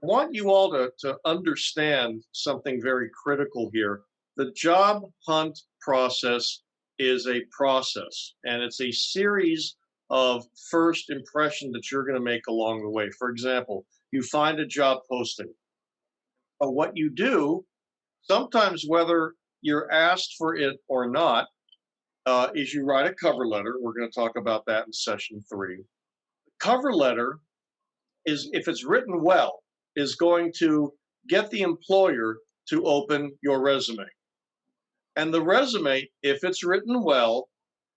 I want you all to understand something very critical here. The job hunt process is a process, and it's a series of first impression that you're going to make along the way. For example, you find a job posting. What you do, sometimes whether you're asked for it or not, is you write a cover letter. We're going to talk about that in session 3. The cover letter is, if it's written well, is going to get the employer to open your resume. And the resume, if it's written well,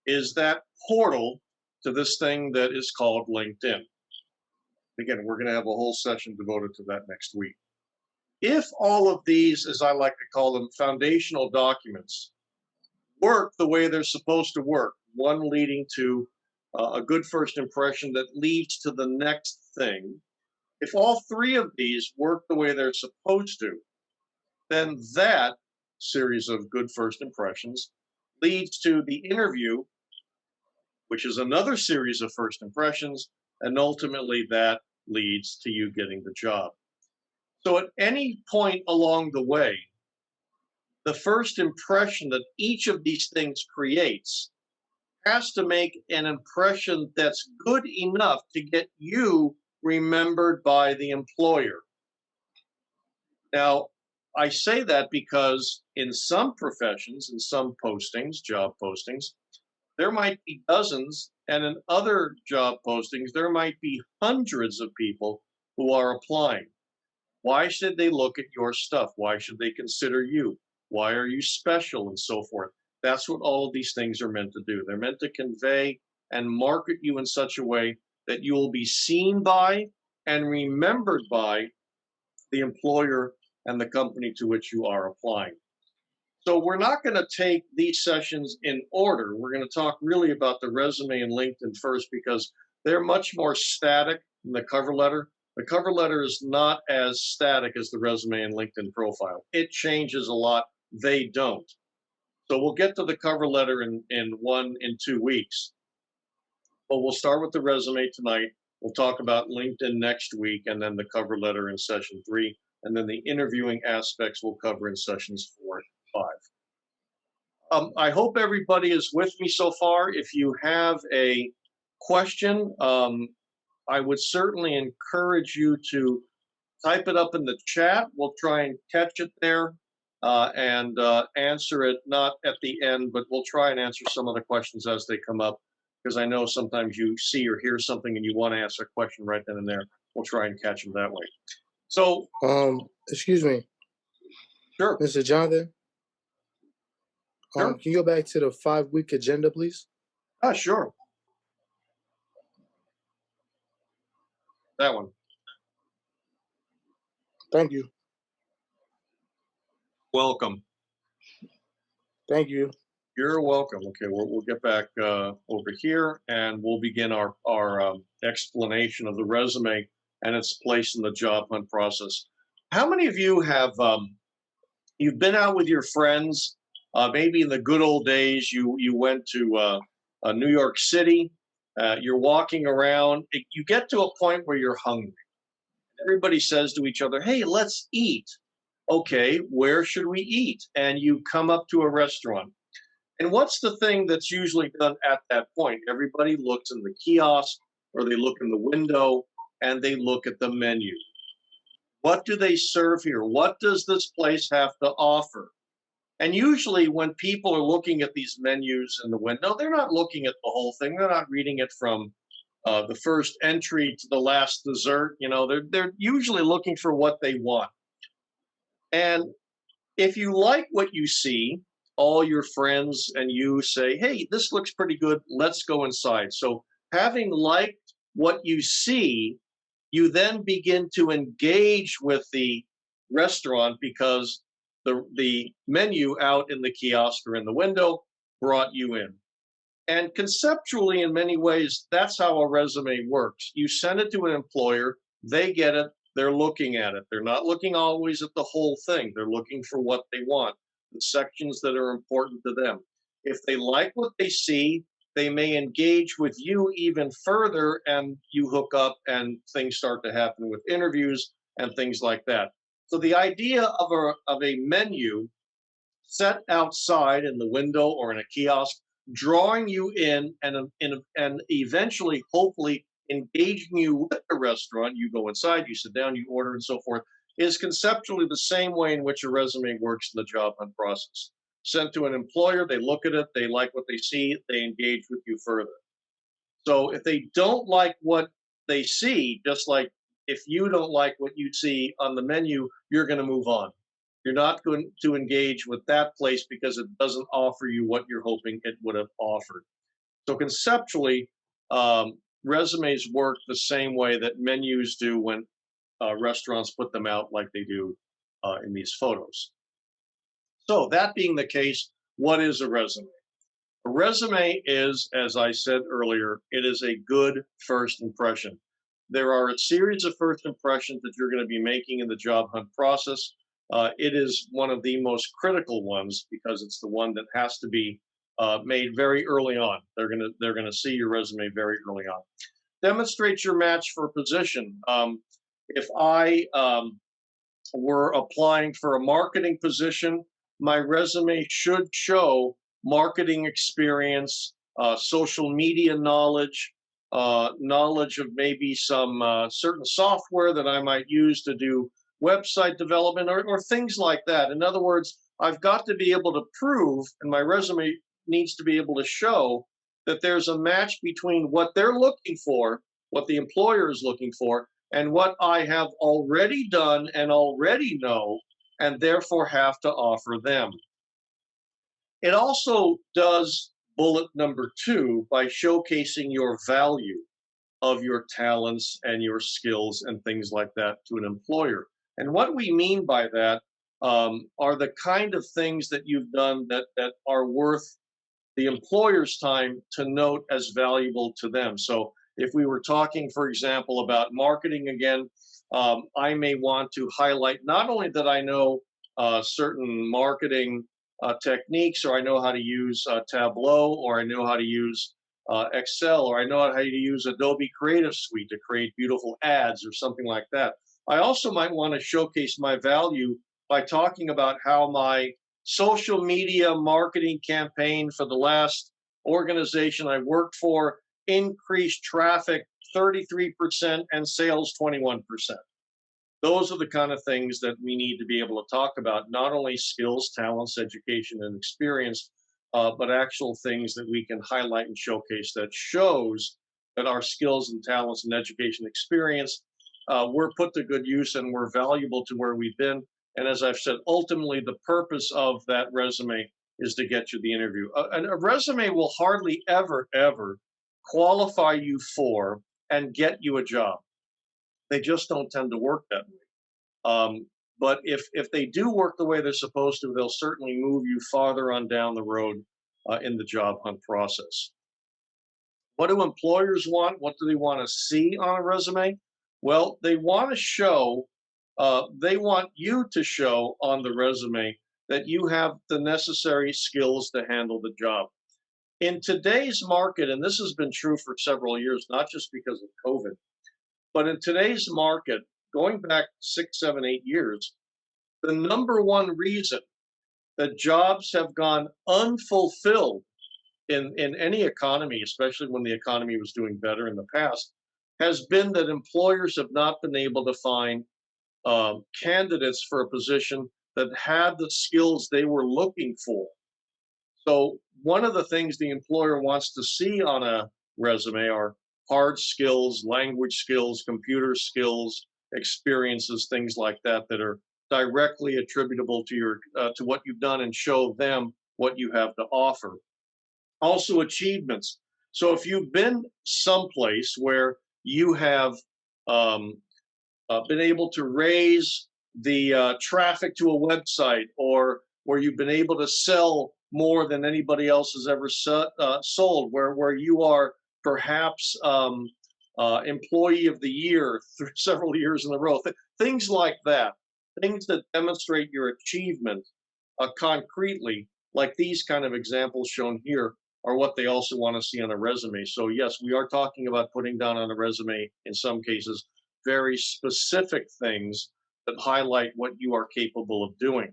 is that portal to this thing that is called LinkedIn. Again, we're going to have a whole session devoted to that next week. If all of these, as I like to call them, foundational documents, work the way they're supposed to work, one leading to a good first impression that leads to the next thing, if all 3 of these work the way they're supposed to, then that series of good first impressions leads to the interview, which is another series of first impressions, and ultimately that leads to you getting the job. So at any point along the way, the first impression that each of these things creates has to make an impression that's good enough to get you remembered by the employer. Now, I say that because in some professions, in some postings, job postings, there might be dozens, and in other job postings, there might be hundreds of people who are applying. Why should they look at your stuff? Why should they consider you? Why are you special, and so forth? That's what all of these things are meant to do. They're meant to convey and market you in such a way that you will be seen by and remembered by the employer and the company to which you are applying. So we're not going to take these sessions in order. We're going to talk really about the resume and LinkedIn first because they're much more static than the cover letter. The cover letter is not as static as the resume and LinkedIn profile. It changes a lot. They don't. So we'll get to the cover letter in 2 weeks. But we'll start with the resume tonight. We'll talk about LinkedIn next week, and then the cover letter in session 3. And then the interviewing aspects we'll cover in sessions 4 and 5. I hope everybody is with me so far. If you have a question, I would certainly encourage you to type it up in the chat. We'll try and catch it there and answer it, not at the end, but we'll try and answer some of the questions as they come up, because I know sometimes you see or hear something and you want to ask a question right then and there. We'll try and catch them that way. So, excuse me. Sure. Mr. Jonathan, Sure. Can you go back to the 5-week agenda, please? Sure. That one. Thank you. Welcome. Thank you. You're welcome. Okay, we'll get back over here, and we'll begin our explanation of the resume and its place in the job hunt process. How many of you have you've been out with your friends? Maybe in the good old days, you went to New York City. You're walking around. You get to a point where you're hungry. Everybody says to each other, "Hey, let's eat." Okay, where should we eat? And you come up to a restaurant. And what's the thing that's usually done at that point? Everybody looks in the kiosk, or they look in the window, and they look at the menu. What do they serve here? What does this place have to offer? And usually when people are looking at these menus in the window, they're not looking at the whole thing. They're not reading it from the first entry to the last dessert. You know, they're usually looking for what they want. And if you like what you see, all your friends and you say, "Hey, this looks pretty good. Let's go inside." So having liked what you see, you then begin to engage with the restaurant because the menu out in the kiosk or in the window brought you in. And conceptually, in many ways, that's how a resume works. You send it to an employer, they get it, they're looking at it. They're not looking always at the whole thing. They're looking for what they want, the sections that are important to them. If they like what they see, they may engage with you even further, and you hook up and things start to happen with interviews, and things like that. So the idea of a menu set outside in the window or in a kiosk, drawing you in and eventually, hopefully, engaging you with the restaurant. You go inside, you sit down, you order, and so forth, is conceptually the same way in which a resume works in the job hunt process. Sent to an employer, they look at it, they like what they see, they engage with you further. So if they don't like what they see, just like if you don't like what you see on the menu, you're going to move on. You're not going to engage with that place because it doesn't offer you what you're hoping it would have offered. So conceptually, resumes work the same way that menus do when restaurants put them out like they do in these photos. So that being the case, what is a resume? A resume is, as I said earlier, it is a good first impression. There are a series of first impressions that you're going to be making in the job hunt process. It is one of the most critical ones because it's the one that has to be made very early on. They're gonna see your resume very early on. Demonstrate your match for a position. If I were applying for a marketing position, my resume should show marketing experience, social media knowledge, knowledge of maybe some certain software that I might use to do website development or things like that. In other words, I've got to be able to prove, and my resume needs to be able to show that there's a match between what they're looking for, what the employer is looking for, and what I have already done and already know, and therefore have to offer them. It also does bullet number 2 by showcasing your value of your talents and your skills and things like that to an employer. And what we mean by that are the kind of things that you've done that are worth the employer's time to note as valuable to them. So if we were talking, for example, about marketing again, I may want to highlight not only that I know certain marketing techniques, or I know how to use Tableau, or I know how to use Excel, or I know how to use Adobe Creative Suite to create beautiful ads or something like that. I also might want to showcase my value by talking about how my social media marketing campaign for the last organization I worked for increased traffic 33% and sales 21%. Those are the kind of things that we need to be able to talk about, not only skills, talents, education, and experience, but actual things that we can highlight and showcase that shows that our skills and talents and education experience were put to good use and were valuable to where we've been. And as I've said, ultimately, the purpose of that resume is to get you the interview. A resume will hardly ever qualify you for and get you a job. They just don't tend to work that way. But if they do work the way they're supposed to, they'll certainly move you farther on down the road in the job hunt process. What do employers want? What do they want to see on a resume? Well, they want to show, they want you to show on the resume that you have the necessary skills to handle the job. In today's market, and this has been true for several years, not just because of COVID, but in today's market, going back 6, 7, 8 years, the number one reason that jobs have gone unfulfilled in any economy, especially when the economy was doing better in the past, has been that employers have not been able to find candidates for a position that had the skills they were looking for. So one of the things the employer wants to see on a resume are hard skills, language skills, computer skills, experiences, things like that that are directly attributable to your to what you've done and show them what you have to offer. Also achievements. So if you've been someplace where you have been able to raise the traffic to a website, or where you've been able to sell more than anybody else has ever sold, where you are perhaps employee of the year through several years in a row, things like that, things that demonstrate your achievement concretely, like these kind of examples shown here, are what they also want to see on a resume. So yes, we are talking about putting down on a resume, in some cases, very specific things that highlight what you are capable of doing.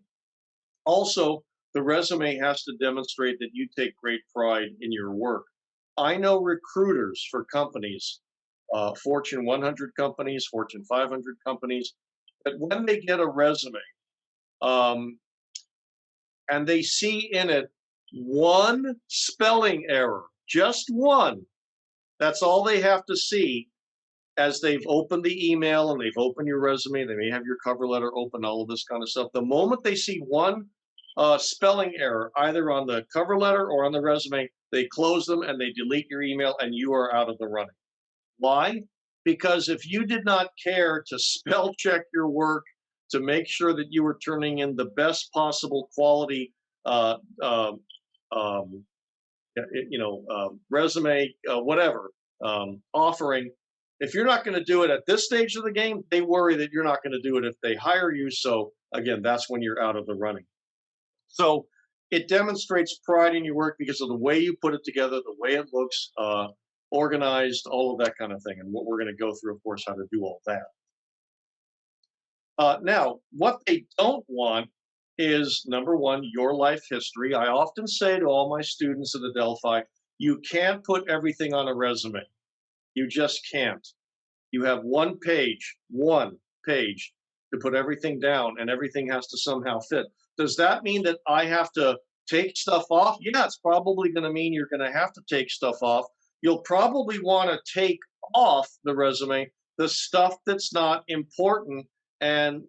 Also, the resume has to demonstrate that you take great pride in your work. I know recruiters for companies, Fortune 100 companies, Fortune 500 companies, that when they get a resume, um, and they see in it one spelling error, just one, that's all they have to see as they've opened the email and they've opened your resume. They may have your cover letter open, all of this kind of stuff. The moment they see one spelling error, either on the cover letter or on the resume, they close them and they delete your email and you are out of the running. Why? Because if you did not care to spell check your work, to make sure that you were turning in the best possible quality uh, um, um, resume, whatever, offering. If you're not going to do it at this stage of the game, they worry that you're not going to do it if they hire you. So again, that's when you're out of the running. So it demonstrates pride in your work because of the way you put it together, the way it looks, organized, all of that kind of thing. And what we're going to go through, of course, how to do all that. Now, what they don't want is number one, your life history. I often say to all my students at Adelphi, you can't put everything on a resume. You just can't. You have one page to put everything down, and everything has to somehow fit. Does that mean that I have to take stuff off? Yeah, it's probably going to mean you're going to have to take stuff off. You'll probably want to take off the resume the stuff that's not important and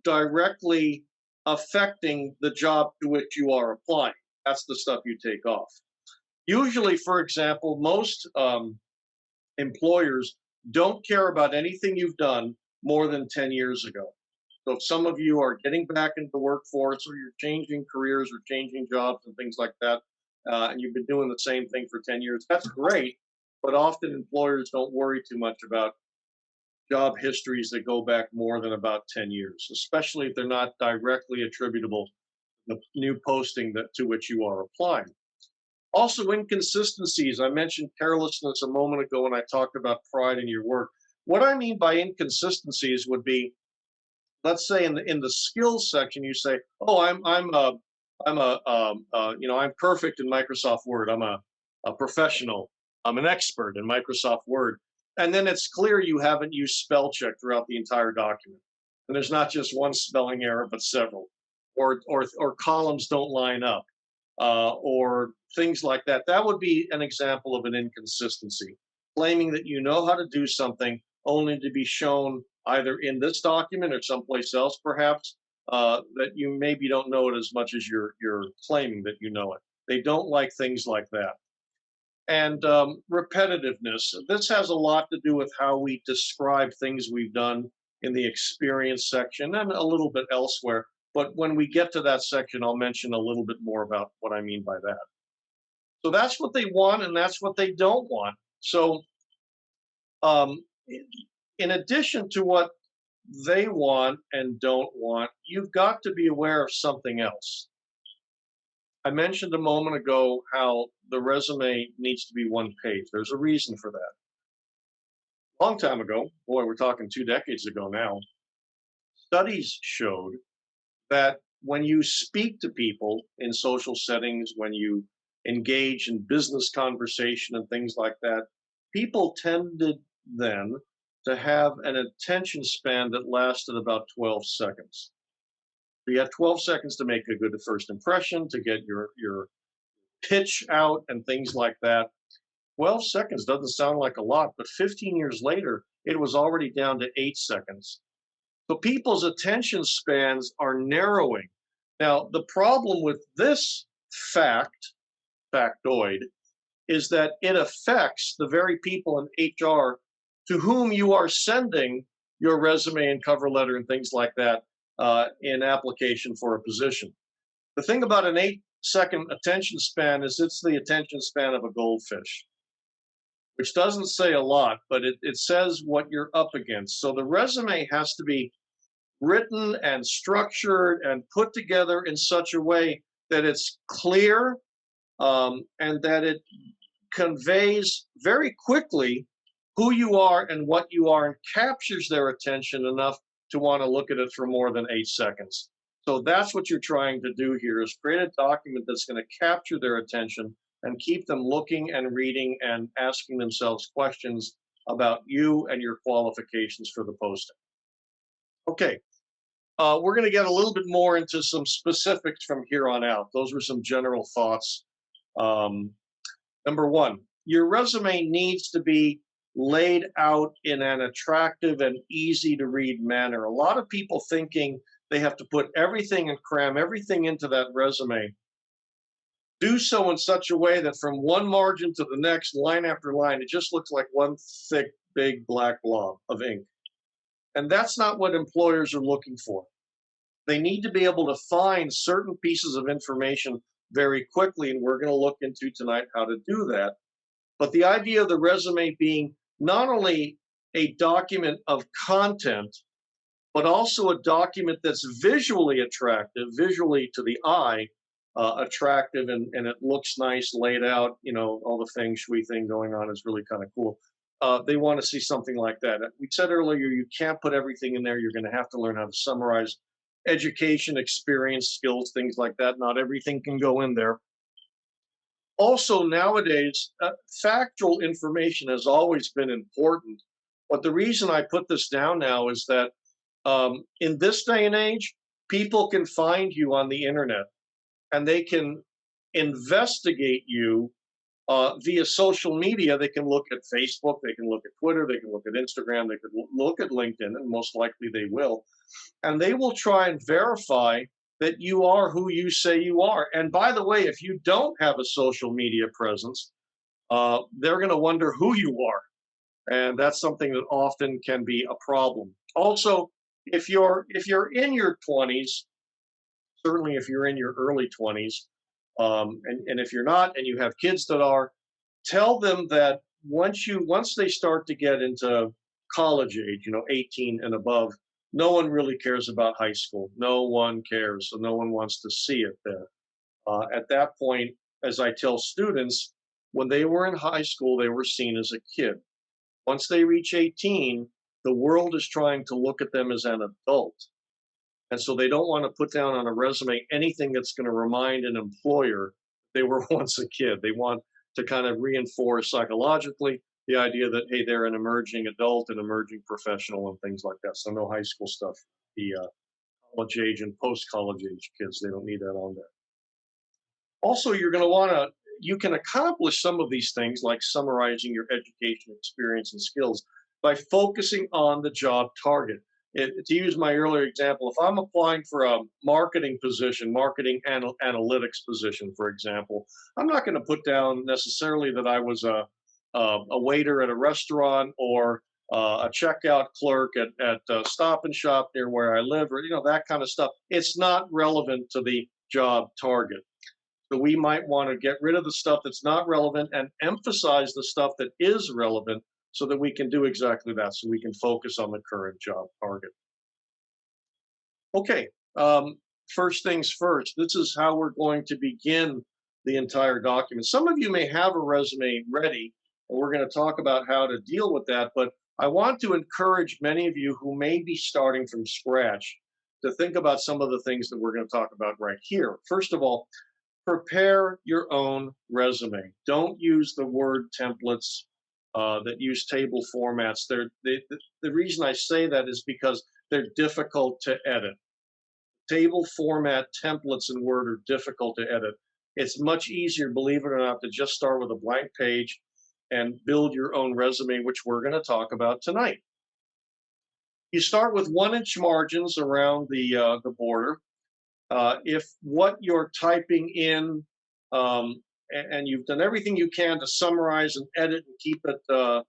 directly affecting the job to which you are applying. That's the stuff you take off. Usually, for example, most employers don't care about anything you've done more than 10 years ago. So if some of you are getting back into the workforce or you're changing careers or changing jobs and things like that, and you've been doing the same thing for 10 years, that's great. But often employers don't worry too much about job histories that go back more than about 10 years, especially if they're not directly attributable to the new posting to which you are applying. Also, inconsistencies. I mentioned carelessness a moment ago when I talked about pride in your work. What I mean by inconsistencies would be, let's say in the skills section, you say, "Oh, I'm perfect in Microsoft Word. I'm a professional. I'm an expert in Microsoft Word." And then it's clear you haven't used spell check throughout the entire document, and there's not just one spelling error, but several, or columns don't line up, or things like that. That would be an example of an inconsistency, claiming that you know how to do something only to be shown either in this document or someplace else, perhaps, that you maybe don't know it as much as you're claiming that you know it. They don't like things like that. And repetitiveness. This has a lot to do with how we describe things we've done in the experience section and a little bit elsewhere. But when we get to that section, I'll mention a little bit more about what I mean by that. So that's what they want, and that's what they don't want. So um, in addition to what they want and don't want, you've got to be aware of something else. I mentioned a moment ago how the resume needs to be one page. There's a reason for that. Long time ago, boy, we're talking 2 decades ago now, studies showed that when you speak to people in social settings, when you engage in business conversation and things like that, people tended then to have an attention span that lasted about 12 seconds. So you have 12 seconds to make a good first impression, to get your pitch out and things like that. 12 seconds doesn't sound like a lot, but 15 years later, it was already down to 8 seconds. So people's attention spans are narrowing. Now, the problem with this factoid, is that it affects the very people in HR to whom you are sending your resume and cover letter and things like that in application for a position. The thing about an 8-second attention span is it's the attention span of a goldfish, which doesn't say a lot, but it says what you're up against. So the resume has to be written and structured and put together in such a way that it's clear and that it conveys very quickly who you are and what you are and captures their attention enough to want to look at it for more than 8 seconds. So that's what you're trying to do here is create a document that's going to capture their attention and keep them looking and reading and asking themselves questions about you and your qualifications for the posting. Okay, we're going to get a little bit more into some specifics from here on out. Those were some general thoughts. Um, Number one, your resume needs to be laid out in an attractive and easy to read manner. A lot of people thinking they have to put everything and cram everything into that resume. Do so in such a way that from one margin to the next, line after line, it just looks like one thick, big black blob of ink. And that's not what employers are looking for. They need to be able to find certain pieces of information very quickly, and we're going to look into tonight how to do that. But the idea of the resume being not only a document of content, but also a document that's visually attractive, visually to the eye, attractive, and it looks nice laid out, all the feng shui thing going on is really kind of cool. They want to see something like that. We said earlier, you can't put everything in there. You're going to have to learn how to summarize education, experience, skills, things like that. Not everything can go in there. Also, nowadays, factual information has always been important. But the reason I put this down now is that in this day and age, people can find you on the internet and they can investigate you via social media. They can look at Facebook, they can look at Twitter, they can look at Instagram, they could look at LinkedIn, and most likely they will. And they will try and verify that you are who you say you are. And by the way, if you don't have a social media presence, they're going to wonder who you are. And that's something that often can be a problem. Also, if you're in your 20s, certainly if you're in your early 20s, and if you're not and you have kids that are, tell them that once they start to get into college age, 18 and above, no one really cares about high school. No one cares. So no one wants to see it there. At that point, as I tell students, when they were in high school, they were seen as a kid. Once they reach 18, the world is trying to look at them as an adult. And so they don't want to put down on a resume anything that's going to remind an employer they were once a kid. They want to kind of reinforce psychologically the idea that, hey, they're an emerging adult, an emerging professional, and things like that. So no high school stuff. The college age and post-college age kids, they don't need that on there. Also, you're going to want to, you can accomplish some of these things like summarizing your education, experience, and skills by focusing on the job target. To use my earlier example, if I'm applying for a marketing position, marketing analytics position, for example, I'm not going to put down necessarily that I was a waiter at a restaurant or a checkout clerk at Stop and Shop near where I live, or that kind of stuff. It's not relevant to the job target. So we might want to get rid of the stuff that's not relevant and emphasize the stuff that is relevant so that we can do exactly that, so we can focus on the current job target. Okay, first things first, this is how we're going to begin the entire document. Some of you may have a resume ready, and we're going to talk about how to deal with that, but I want to encourage many of you who may be starting from scratch to think about some of the things that we're going to talk about right here. First of all, prepare your own resume. Don't use the word templates that use table formats. The reason I say that is because they're difficult to edit. Table format templates in Word are difficult to edit. It's much easier, believe it or not, to just start with a blank page and build your own resume, which we're going to talk about tonight. You start with 1-inch margins around the border. If what you're typing in and you've done everything you can to summarize and edit and keep it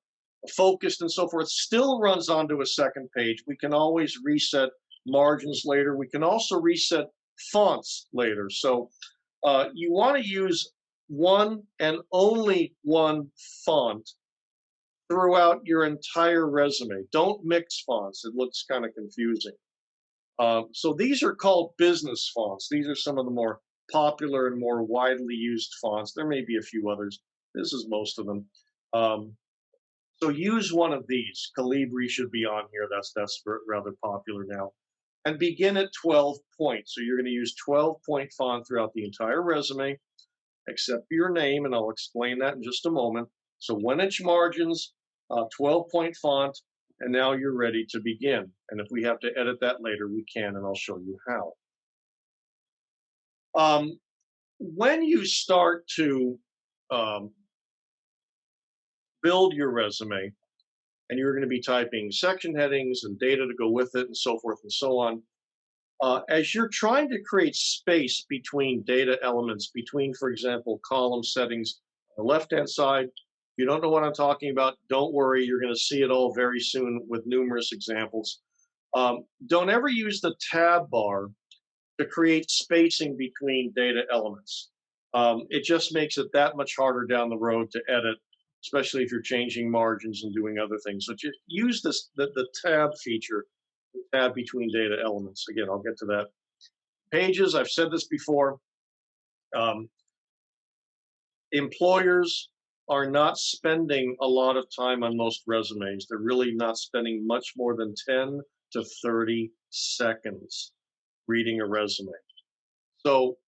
focused and so forth, still runs onto a second page. We can always reset margins later. We can also reset fonts later. So you want to use one and only one font throughout your entire resume. Don't mix fonts. It looks kind of confusing. So these are called business fonts. These are some of the more popular and more widely used fonts. There may be a few others. This is most of them. So use one of these. Calibri should be on here. That's rather popular now. And begin at 12 points. So you're going to use 12-point font throughout the entire resume, except for your name, and I'll explain that in just a moment. So 1-inch margins, 12-point font, and now you're ready to begin. And if we have to edit that later, we can, and I'll show you how. When you start to build your resume, and you're going to be typing section headings and data to go with it and so forth and so on, as you're trying to create space between data elements, between, for example, column settings on the left-hand side, if you don't know what I'm talking about, don't worry, you're going to see it all very soon with numerous examples. Don't ever use the tab bar to create spacing between data elements. It just makes it that much harder down the road to edit, especially if you're changing margins and doing other things. So just use the tab feature, the tab between data elements. Again, I'll get to that. Pages, I've said this before. Employers are not spending a lot of time on most resumes. They're really not spending much more than 10 to 30 seconds reading a resume. So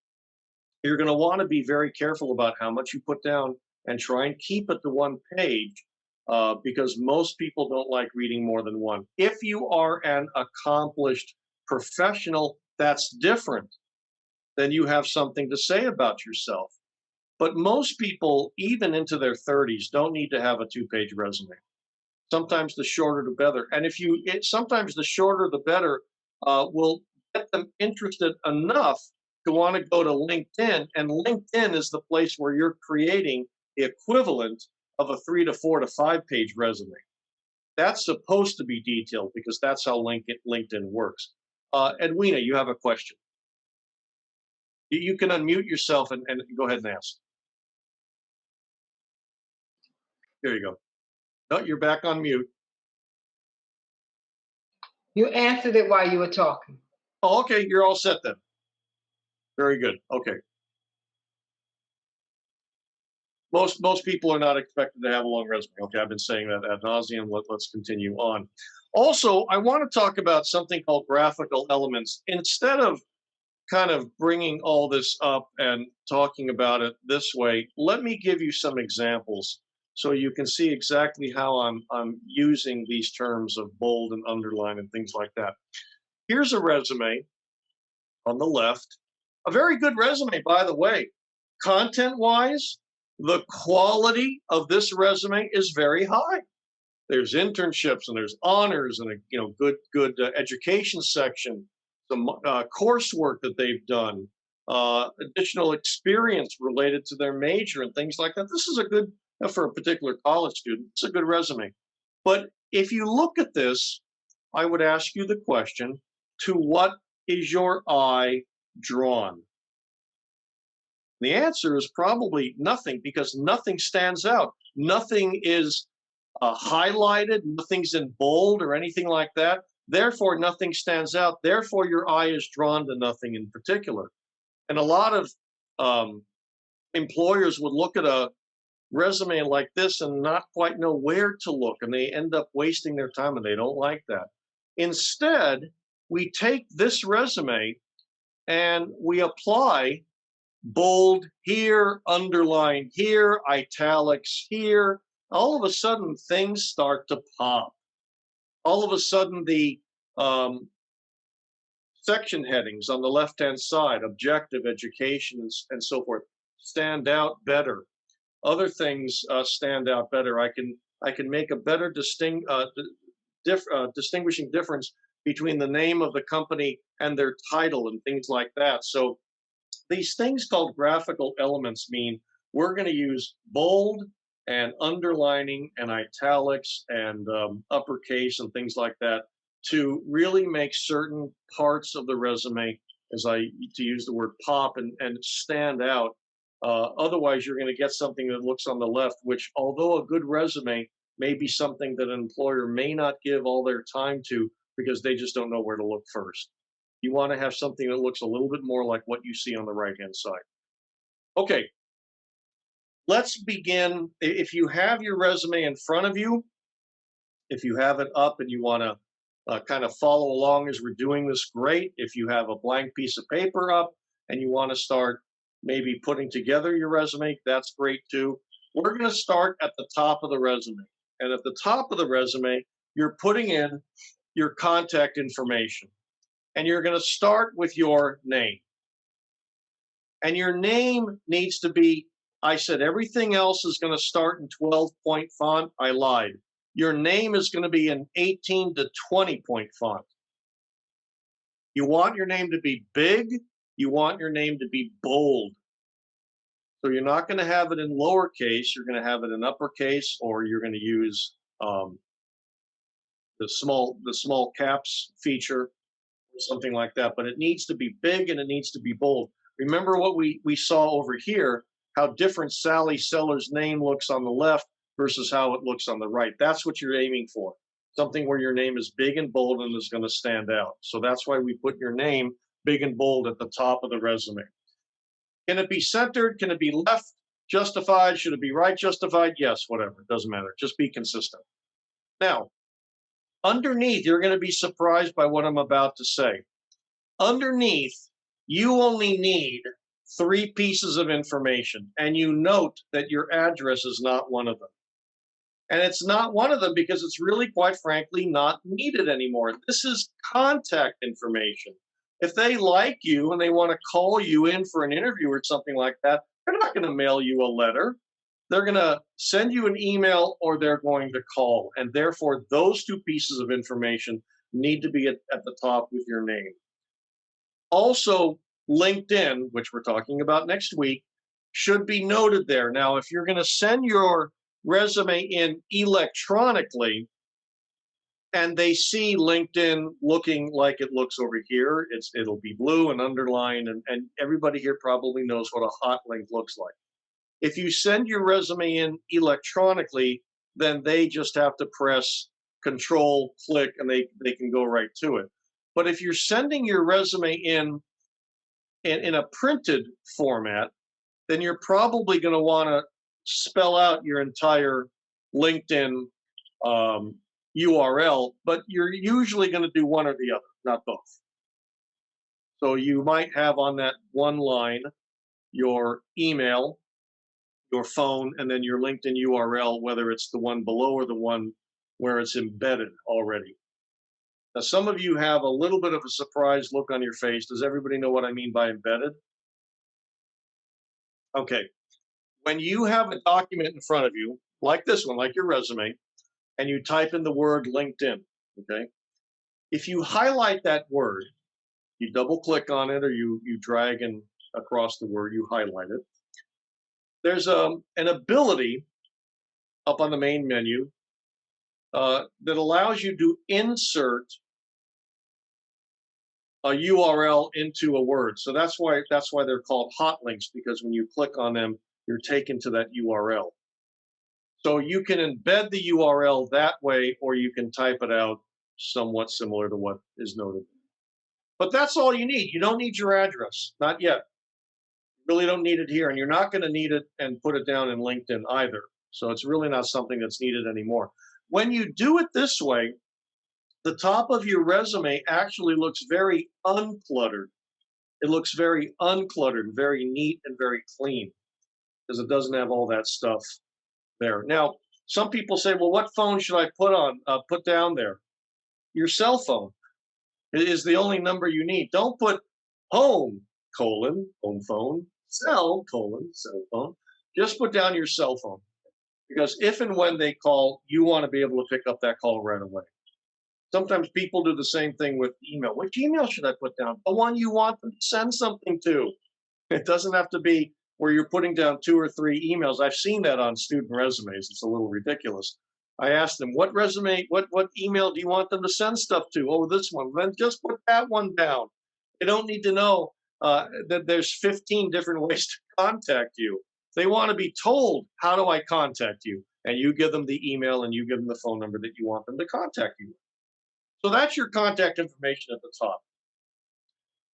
you're going to want to be very careful about how much you put down and try and keep it to one page because most people don't like reading more than one. If you are an accomplished professional, that's different. Then you have something to say about yourself. But most people, even into their 30s, don't need to have a 2-page resume. Sometimes the shorter the better. And sometimes the shorter the better will get them interested enough to want to go to LinkedIn. And LinkedIn is the place where you're creating the equivalent of a 3 to 4 to 5-page resume. That's supposed to be detailed because that's how LinkedIn works. Edwina, you have a question. You can unmute yourself and go ahead and ask. There you go. No, you're back on mute. You answered it while you were talking. Oh, okay. You're all set then. Very good. Okay. Most people are not expected to have a long resume. Okay, I've been saying that ad nauseum. Let's continue on. Also, I want to talk about something called graphical elements. Instead of kind of bringing all this up and talking about it this way, let me give you some examples so you can see exactly how I'm using these terms of bold and underline and things like that. Here's a resume on the left. A very good resume, by the way. Content-wise, the quality of this resume is very high. There's internships and there's honors and a good education section, some coursework that they've done, additional experience related to their major and things like that. This is a good, for a particular college student, it's a good resume. But if you look at this, I would ask you the question, to what is your eye drawn? The answer is probably nothing, because nothing stands out. Nothing is highlighted, nothing's in bold or anything like that. Therefore, nothing stands out. Therefore, your eye is drawn to nothing in particular. And a lot of employers would look at a resume like this and not quite know where to look, and they end up wasting their time, and they don't like that. Instead, we take this resume and we apply bold here, underline here, italics here. All of a sudden, things start to pop. All of a sudden, the section headings on the left-hand side, objective, education, and so forth, stand out better. Other things stand out better. I can make a better distinguishing difference between the name of the company and their title and things like that. So these things called graphical elements mean we're going to use bold and underlining and italics and uppercase and things like that to really make certain parts of the resume, to use the word pop and stand out. Otherwise, you're going to get something that looks on the left, which, although a good resume, may be something that an employer may not give all their time to because they just don't know where to look first. You want to have something that looks a little bit more like what you see on the right-hand side. Okay, let's begin. If you have your resume in front of you, If you have it up and you want to kind of follow along as we're doing this, great. If you have a blank piece of paper up and you want to start maybe putting together your resume, that's great too. We're going to start at the top of the resume. And at the top of the resume, you're putting in your contact information. And you're going to start with your name. And your name needs to be, I said everything else is going to start in 12-point font. I lied. Your name is going to be in 18 to 20-point font. You want your name to be big. You want your name to be bold. So you're not going to have it in lowercase. You're going to have it in uppercase, or you're going to use the small caps feature or something like that. But it needs to be big and it needs to be bold. Remember what we saw over here, how different Sally Seller's name looks on the left versus how it looks on the right. That's what you're aiming for. Something where your name is big and bold and is going to stand out. So that's why we put your name big and bold at the top of the resume. Can it be centered? Can it be left justified? Should it be right justified? Yes, whatever. It doesn't matter. Just be consistent. Now, underneath, you're going to be surprised by what I'm about to say. Underneath, you only need 3 pieces of information, and you note that your address is not one of them. And it's not one of them because it's really, quite frankly, not needed anymore. This is contact information. If they like you and they want to call you in for an interview or something like that, they're not going to mail you a letter. They're going to send you an email or they're going to call. And therefore, those 2 pieces of information need to be at the top with your name. Also, LinkedIn, which we're talking about next week, should be noted there. Now, if you're going to send your resume in electronically and they see LinkedIn looking like it looks over here, it'll be blue and underlined, and everybody here probably knows what a hot link looks like. If you send your resume in electronically, then they just have to press Control, click, and they can go right to it. But if you're sending your resume in a printed format, then you're probably going to want to spell out your entire LinkedIn URL, but you're usually going to do one or the other, not both. So you might have on that one line your email, your phone, and then your LinkedIn URL, whether it's the one below or the one where it's embedded already. Now, some of you have a little bit of a surprised look on your face. Does everybody know what I mean by embedded? Okay. When you have a document in front of you, like this one, like your resume, and you type in the word LinkedIn, okay? If you highlight that word, you double click on it or you drag and across the word, you highlight it. There's an ability up on the main menu that allows you to insert a URL into a word. So that's why they're called hot links, because when you click on them, you're taken to that URL. So you can embed the URL that way, or you can type it out somewhat similar to what is noted. But that's all you need. You don't need your address, not yet. You really don't need it here, and you're not going to need it and put it down in LinkedIn either. So it's really not something that's needed anymore. When you do it this way, the top of your resume actually looks very uncluttered. It looks very uncluttered, very neat and very clean, because it doesn't have all that stuff there. Now, some people say, well, what phone should I put down there? Your cell phone is the only number you need. Don't put home phone, cell phone. Just put down your cell phone, because if and when they call, you want to be able to pick up that call right away. Sometimes people do the same thing with email. Which email should I put down? The one you want them to send something to. It doesn't have to be where you're putting down 2 or 3 emails. I've seen that on student resumes. It's a little ridiculous. I asked them, what email do you want them to send stuff to? Oh, this one. Then just put that one down. They don't need to know that there's 15 different ways to contact you. They want to be told, how do I contact you? And you give them the email and you give them the phone number that you want them to contact you with. So that's your contact information at the top.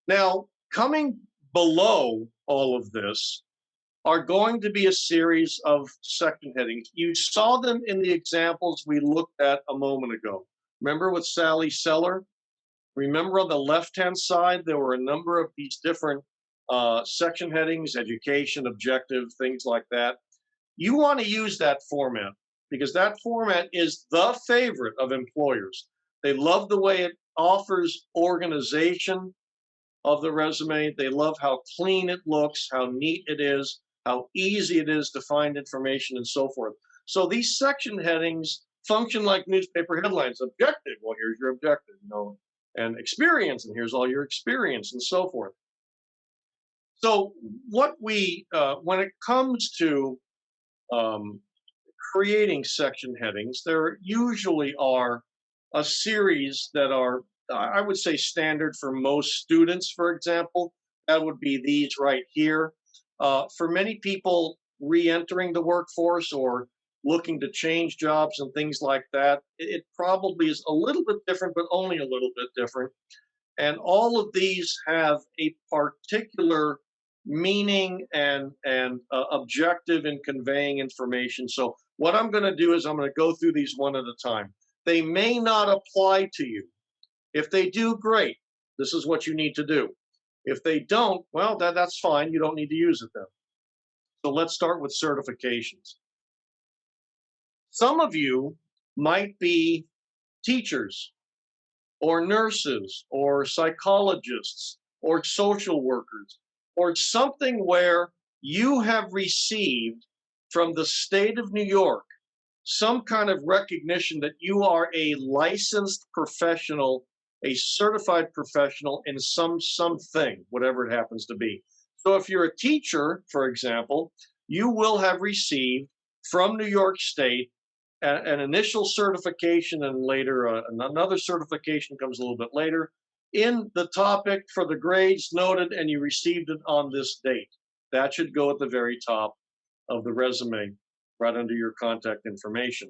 Now, coming below all of this are going to be a series of section headings. You saw them in the examples we looked at a moment ago. Remember with Sally Seller? Remember on the left-hand side, there were a number of these different section headings, education, objective, things like that. You want to use that format because that format is the favorite of employers. They love the way it offers organization of the resume. They love how clean it looks, how neat it is, how easy it is to find information, and so forth. So these section headings function like newspaper headlines. Objective, well, here's your objective, and experience, and here's all your experience, and so forth. So what when it comes to creating section headings, there usually are a series that are, I would say, standard for most students, for example. That would be these right here. For many people re-entering the workforce or looking to change jobs and things like that, it probably is a little bit different, but only a little bit different. And all of these have a particular meaning and objective in conveying information. So what I'm going to do is I'm going to go through these one at a time. They may not apply to you. If they do, great. This is what you need to do. If they don't, well, that's fine. You don't need to use it then. So let's start with certifications. Some of you might be teachers or nurses or psychologists or social workers or something where you have received from the state of New York some kind of recognition that you are a licensed professional, a certified professional in something, whatever it happens to be. So if you're a teacher, for example, you will have received from New York State an initial certification, and later another certification comes a little bit later in the topic for the grades noted, and you received it on this date. That should go at the very top of the resume, right under your contact information.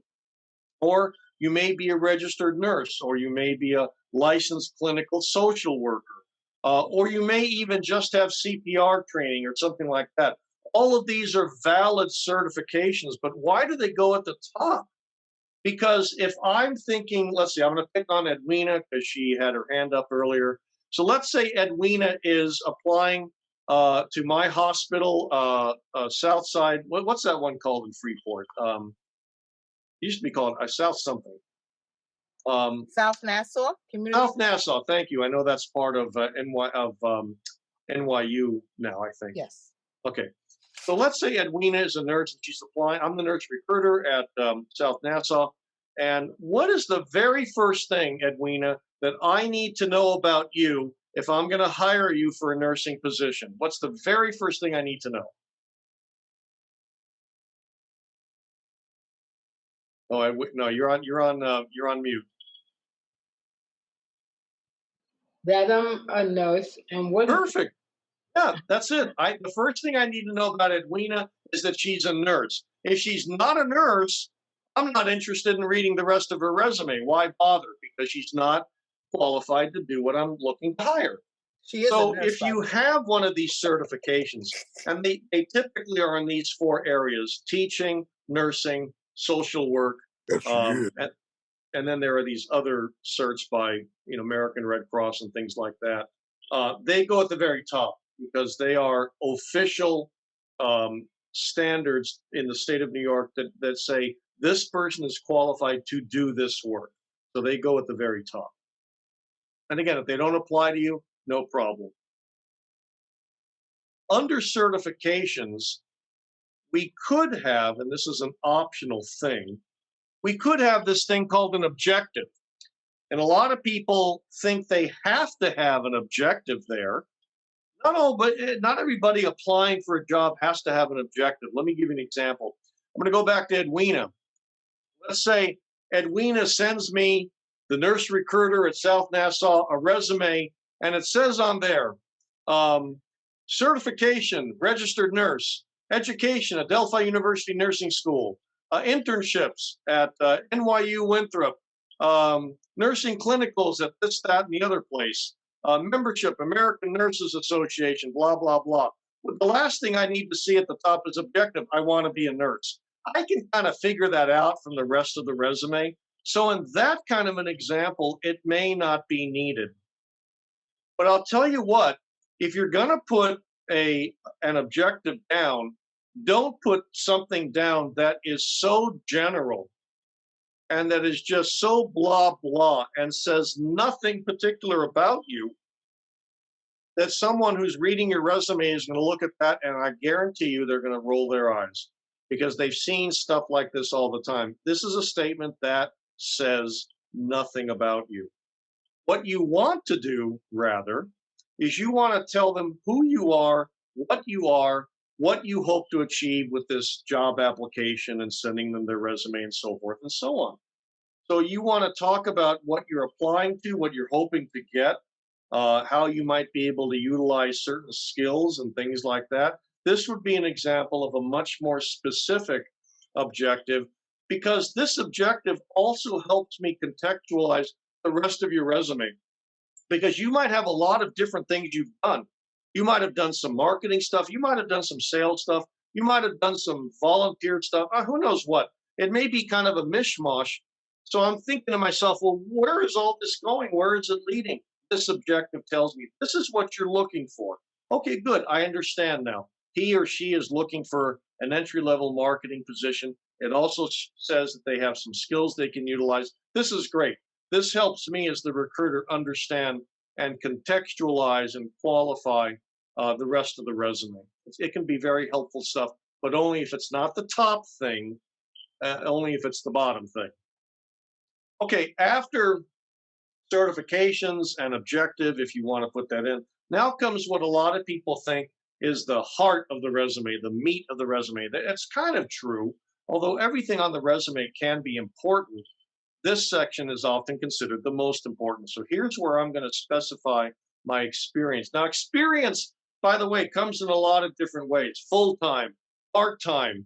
Or you may be a registered nurse, or you may be a licensed clinical social worker, or you may even just have CPR training or something like that. All of these are valid certifications, but why do they go at the top? Because if I'm thinking, let's see, I'm going to pick on Edwina because she had her hand up earlier. So let's say Edwina is applying to my hospital, Southside. What's that one called in Freeport? It used to be called South something. South Nassau Community. South Nassau. Thank you. I know that's part of NYU now, I think. Yes. Okay. So let's say Edwina is a nurse and she's applying. I'm the nurse recruiter at South Nassau. And what is the very first thing, Edwina, that I need to know about you if I'm going to hire you for a nursing position? What's the very first thing I need to know? Oh, no, you're on mute. That I'm a nurse, and what? Perfect. Yeah, that's it. The first thing I need to know about Edwina is that she's a nurse. If she's not a nurse, I'm not interested in reading the rest of her resume. Why bother? Because she's not qualified to do what I'm looking to hire. She is So a nurse, if you have one of these certifications, and they typically are in these four areas: teaching, nursing, social work, and then there are these other certs by American Red Cross and things like that. They go at the very top because they are official standards in the state of New York that say this person is qualified to do this work. So they go at the very top. And again, if they don't apply to you, no problem. Under certifications, we could have, and this is an optional thing, we could have this thing called an objective. And a lot of people think they have to have an objective there. But not everybody applying for a job has to have an objective. Let me give you an example. I'm going to go back to Edwina. Let's say Edwina sends me, the nurse recruiter at South Nassau, a resume, and it says on there, certification, registered nurse, education at Delphi University Nursing School, internships at NYU Winthrop, nursing clinicals at this, that, and the other place, membership, American Nurses Association, blah, blah, blah. The last thing I need to see at the top is objective. I want to be a nurse. I can kind of figure that out from the rest of the resume. So in that kind of an example, it may not be needed. But I'll tell you what, if you're going to put an objective down, don't put something down that is so general and that is just so blah, blah, and says nothing particular about you, that someone who's reading your resume is going to look at that, and I guarantee you they're going to roll their eyes because they've seen stuff like this all the time. This is a statement that says nothing about you. What you want to do, rather, is you want to tell them who you are, what you hope to achieve with this job application and sending them their resume and so forth and so on. So you want to talk about what you're applying to, what you're hoping to get, how you might be able to utilize certain skills and things like that. This would be an example of a much more specific objective, because this objective also helps me contextualize the rest of your resume, because you might have a lot of different things you've done. You might have done some marketing stuff. You might have done some sales stuff. You might have done some volunteer stuff. Who knows what? It may be kind of a mishmash. So I'm thinking to myself, well, where is all this going? Where is it leading? This objective tells me this is what you're looking for. Okay, good. I understand now. He or she is looking for an entry-level marketing position. It also says that they have some skills they can utilize. This is great. This helps me as the recruiter understand and contextualize and qualify the rest of the resume. It can be very helpful stuff, but only if it's not the top thing, only if it's the bottom thing. Okay, after certifications and objective, if you want to put that in, now comes what a lot of people think is the heart of the resume, the meat of the resume. That's kind of true, although everything on the resume can be important. This section is often considered the most important. So here's where I'm going to specify my experience. Now, experience, by the way, comes in a lot of different ways: full-time, part-time,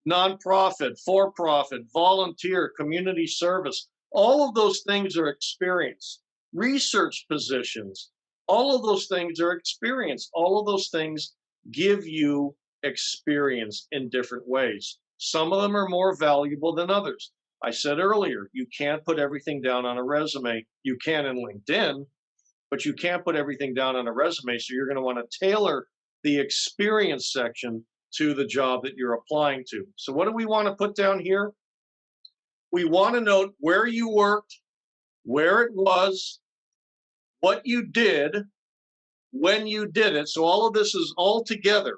nonprofit, for-profit, volunteer, community service. All of those things are experience. Research positions, all of those things are experience. All of those things give you experience in different ways. Some of them are more valuable than others. I said earlier, you can't put everything down on a resume. You can in LinkedIn, but you can't put everything down on a resume. So you're going to want to tailor the experience section to the job that you're applying to. So what do we want to put down here? We want to note where you worked, where it was, what you did, when you did it. So all of this is all together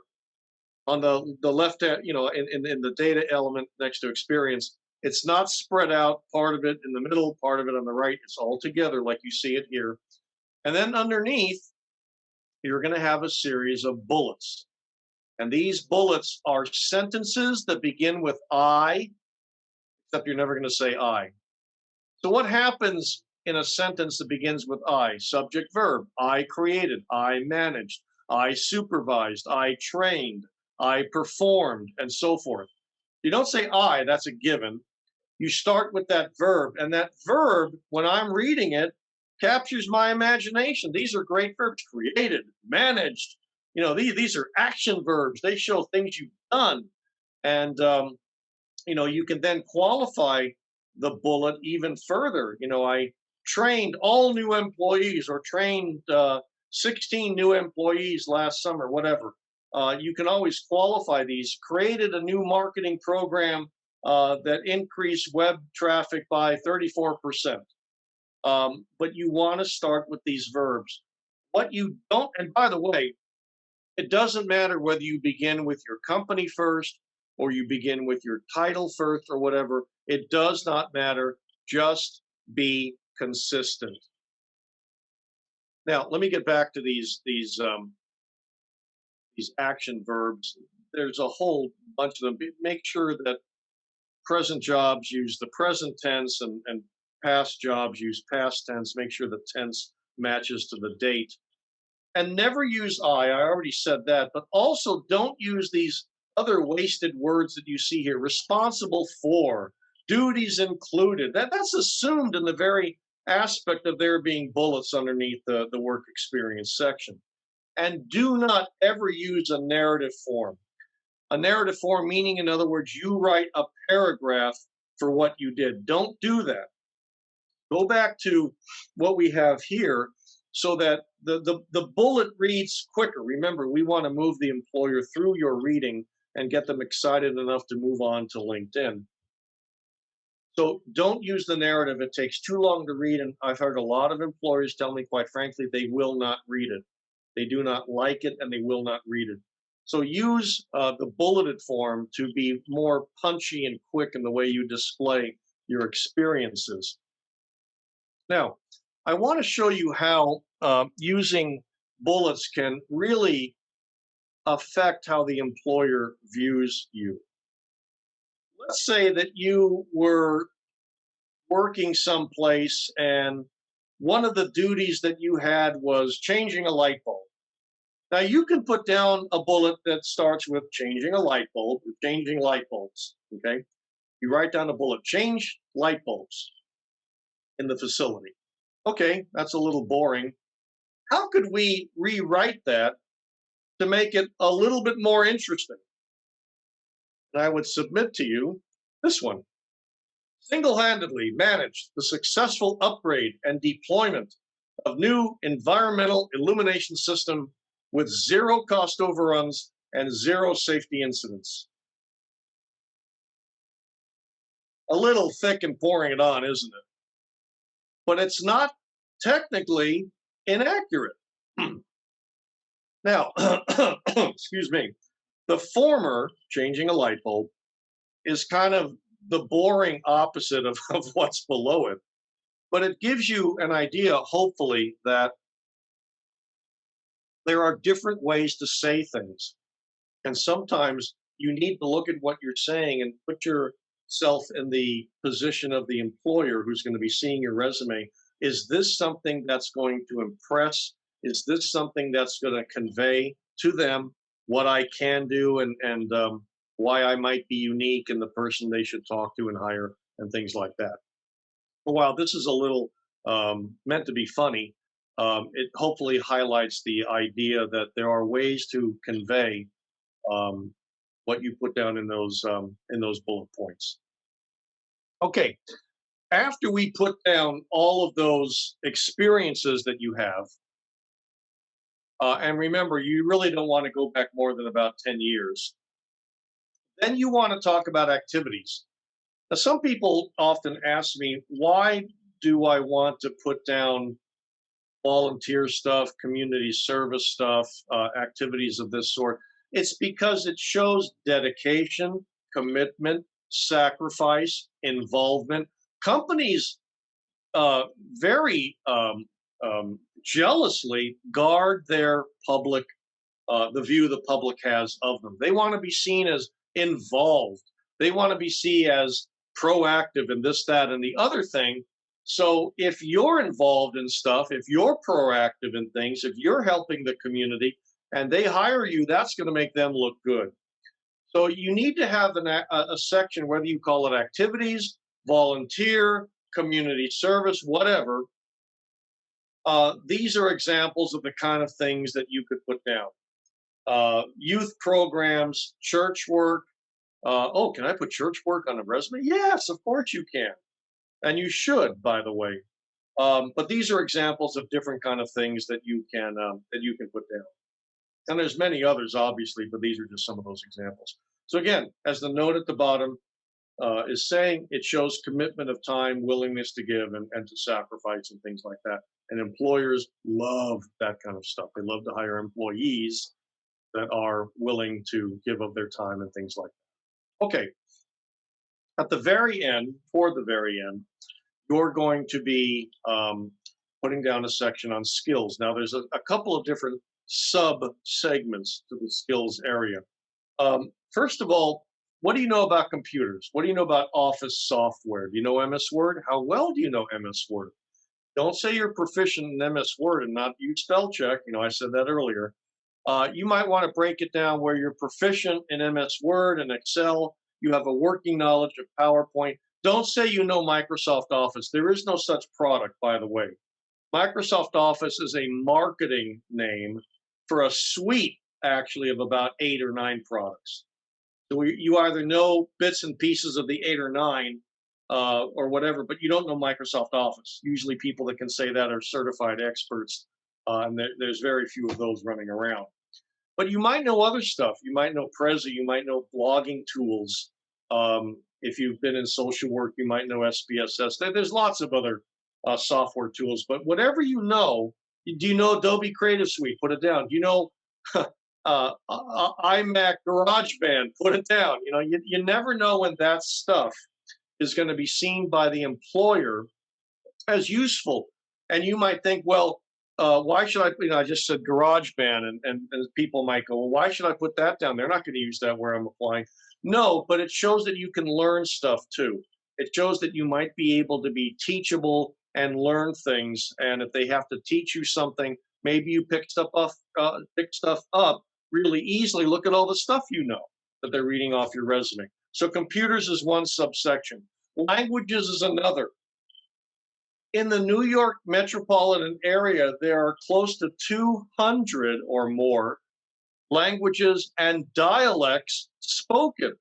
on the left, in the data element next to experience. It's not spread out, part of it in the middle, part of it on the right. It's all together like you see it here. And then underneath, you're going to have a series of bullets. And these bullets are sentences that begin with I, except you're never going to say I. So what happens in a sentence that begins with I? Subject, verb. I created, I managed, I supervised, I trained, I performed, and so forth. You don't say I, that's a given. You start with that verb, and that verb, when I'm reading it, captures my imagination. These are great verbs: created, managed. These are action verbs. They show things you've done. And, you can then qualify the bullet even further. I trained all new employees, or trained 16 new employees last summer, whatever. You can always qualify these. Created a new marketing program that increased web traffic by 34%. But you want to start with these verbs. What you don't, and by the way, it doesn't matter whether you begin with your company first or you begin with your title first or whatever. It does not matter. Just be consistent. Now, let me get back to these action verbs. There's a whole bunch of them. Make sure that present jobs use the present tense and past jobs use past tense. Make sure the tense matches to the date. And never use I already said that, but also don't use these other wasted words that you see here. Responsible for, duties included. That's assumed in the very aspect of there being bullets underneath the work experience section. And do not ever use a narrative form. A narrative form meaning, in other words, you write a paragraph for what you did. Don't do that. Go back to what we have here so that the bullet reads quicker. Remember, we want to move the employer through your reading and get them excited enough to move on to LinkedIn. So don't use the narrative. It takes too long to read. And I've heard a lot of employers tell me, quite frankly, they will not read it. They do not like it and they will not read it. So use the bulleted form to be more punchy and quick in the way you display your experiences. Now, I want to show you how using bullets can really affect how the employer views you. Let's say that you were working someplace and one of the duties that you had was changing a light bulb. Now, you can put down a bullet that starts with changing a light bulb or changing light bulbs, okay? You write down a bullet, change light bulbs in the facility. Okay, that's a little boring. How could we rewrite that to make it a little bit more interesting? And I would submit to you this one. Single-handedly managed the successful upgrade and deployment of new environmental illumination system with zero cost overruns and zero safety incidents. A little thick and pouring it on, isn't it? But it's not technically inaccurate. Now, excuse me, the former, changing a light bulb, is kind of the boring opposite of what's below it. But it gives you an idea, hopefully, that there are different ways to say things. And sometimes you need to look at what you're saying and put yourself in the position of the employer who's going to be seeing your resume. Is this something that's going to impress? Is this something that's going to convey to them what I can do and why I might be unique and the person they should talk to and hire and things like that? But while this is a little meant to be funny, it hopefully highlights the idea that there are ways to convey what you put down in those bullet points. Okay, after we put down all of those experiences that you have, and remember, you really don't want to go back more than about 10 years, then you want to talk about activities. Now, some people often ask me, why do I want to put down volunteer stuff, community service stuff, activities of this sort? It's because it shows dedication, commitment, sacrifice, involvement. Companies very jealously guard their public, the view the public has of them. They want to be seen as involved. They want to be seen as proactive in this, that, and the other thing. So if you're involved in stuff, if you're proactive in things, if you're helping the community and they hire you, that's going to make them look good. So you need to have a section, whether you call it activities, volunteer, community service, whatever. These are examples of the kind of things that you could put down. Youth programs, church work. Oh, can I put church work on a resume? Yes, of course you can. And you should, by the way. But these are examples of different kind of things that you can put down. And there's many others, obviously, but these are just some of those examples. So again, as the note at the bottom is saying, it shows commitment of time, willingness to give, and to sacrifice and things like that. And employers love that kind of stuff. They love to hire employees that are willing to give of their time and things like that. Okay. At the very end, toward the very end, you're going to be putting down a section on skills. Now, there's a couple of different sub-segments to the skills area. First of all, what do you know about computers? What do you know about office software? Do you know MS Word? How well do you know MS Word? Don't say you're proficient in MS Word and not use spell check. You know, I said that earlier. You might want to break it down where you're proficient in MS Word and Excel. You have a working knowledge of PowerPoint. Don't say you know Microsoft Office. There is no such product, by the way. Microsoft Office is a marketing name for a suite actually of about 8 or 9 products. So you either know bits and pieces of the 8 or 9 or whatever, but you don't know Microsoft Office. Usually people that can say that are certified experts, and there's very few of those running around. But you might know other stuff. You might know Prezi, you might know blogging tools. If you've been in social work, you might know SPSS. There's lots of other software tools, but whatever you know, do you know Adobe Creative Suite? Put it down. Do you know iMac GarageBand? Put it down. You know, you never know when that stuff is going to be seen by the employer as useful. And you might think, well, why should I, I just said GarageBand, and people might go, well, why should I put that down? They're not going to use that where I'm applying. No, but it shows that you can learn stuff too. It shows that you might be able to be teachable and learn things. And if they have to teach you something, maybe you pick stuff up really easily. Look at all the stuff you know that they're reading off your resume. So computers is one subsection. Languages is another. In the New York metropolitan area, there are close to 200 or more languages and dialects spoken.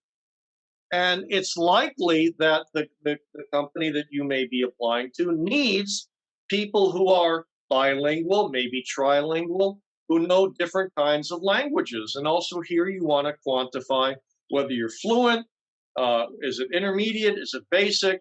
And it's likely that the company that you may be applying to needs people who are bilingual, maybe trilingual, who know different kinds of languages. And also here you want to quantify whether you're fluent, is it intermediate, is it basic,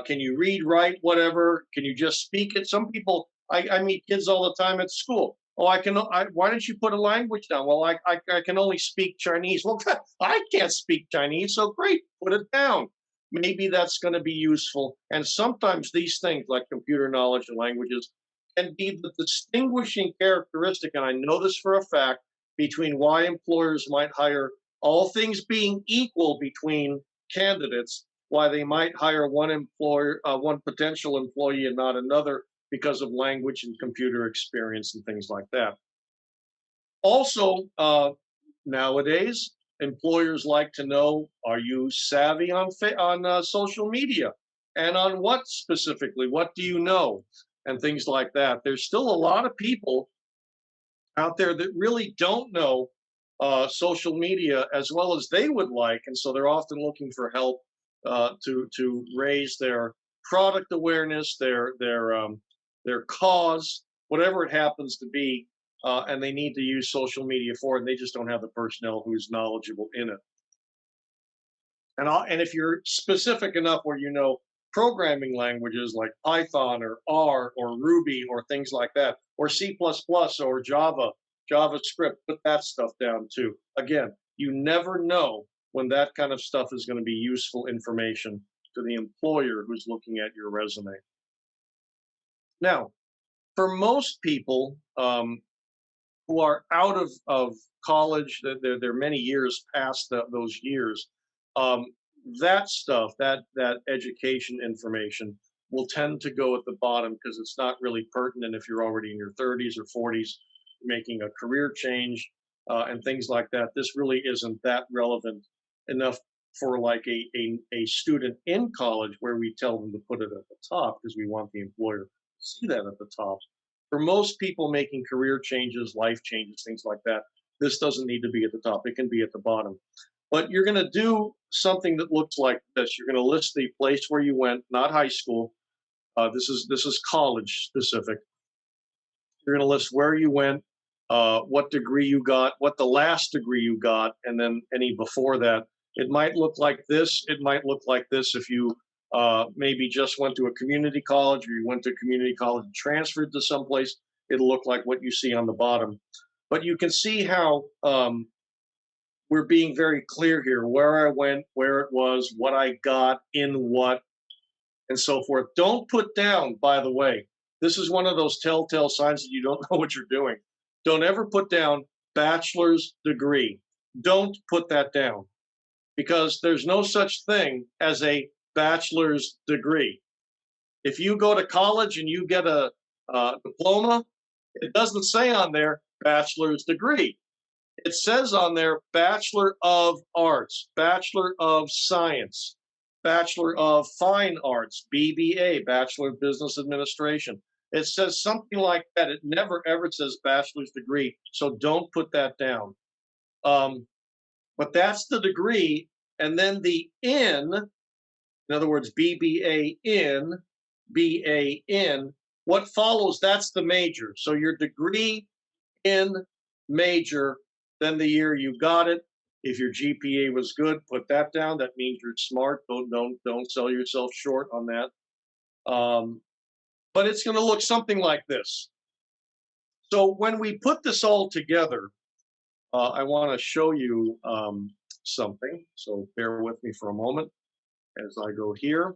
can you read, write, whatever, can you just speak it? Some people, I meet kids all the time at school. Oh, why don't you put a language down? Well, I can only speak Chinese. Well, I can't speak Chinese, so great, put it down. Maybe that's going to be useful. And sometimes these things like computer knowledge and languages can be the distinguishing characteristic, and I know this for a fact, between why employers might hire, all things being equal between candidates, why they might hire one potential employee and not another, because of language and computer experience and things like that. Also, nowadays, employers like to know, are you savvy on social media? And on what specifically? What do you know? And things like that. There's still a lot of people out there that really don't know social media as well as they would like. And so they're often looking for help to raise their product awareness, their cause, whatever it happens to be, and they need to use social media for it, and they just don't have the personnel who's knowledgeable in it. And if you're specific enough where you know programming languages like Python or R or Ruby or things like that, or C++ or Java, JavaScript, put that stuff down too. Again, you never know when that kind of stuff is going to be useful information to the employer who's looking at your resume. Now, for most people who are out of college, they're many years past those years, that stuff, that education information will tend to go at the bottom because it's not really pertinent if you're already in your 30s or 40s, making a career change and things like that. This really isn't that relevant enough for like a student in college where we tell them to put it at the top because we want the employer to see that at the top. For most people making career changes, life changes, things like that, this doesn't need to be at the top. It can be at the bottom. But you're going to do something that looks like this. You're going to list the place where you went, not high school. This is college specific. You're going to list where you went, what degree you got, what the last degree you got, and then any before that. It might look like this. It might look like this if you maybe just went to a community college, or you went to community college and transferred to someplace. It'll look like what you see on the bottom. But you can see how we're being very clear here, where I went, where it was, what I got, in what, and so forth. Don't put down, by the way, this is one of those telltale signs that you don't know what you're doing. Don't ever put down bachelor's degree. Don't put that down, because there's no such thing as a bachelor's degree. If you go to college and you get a diploma, it doesn't say on there bachelor's degree. It says on there Bachelor of Arts, Bachelor of Science, Bachelor of Fine Arts, BBA, Bachelor of Business Administration. It says something like that. It never ever says bachelor's degree, so don't put that down. But that's the degree, and then the in other words, BBA BAN, what follows, that's the major. So your degree in major, then the year you got it. If your GPA was good, put that down. That means you're smart. Don't sell yourself short on that. But it's going to look something like this. So when we put this all together, I want to show you something. So bear with me for a moment as I go here.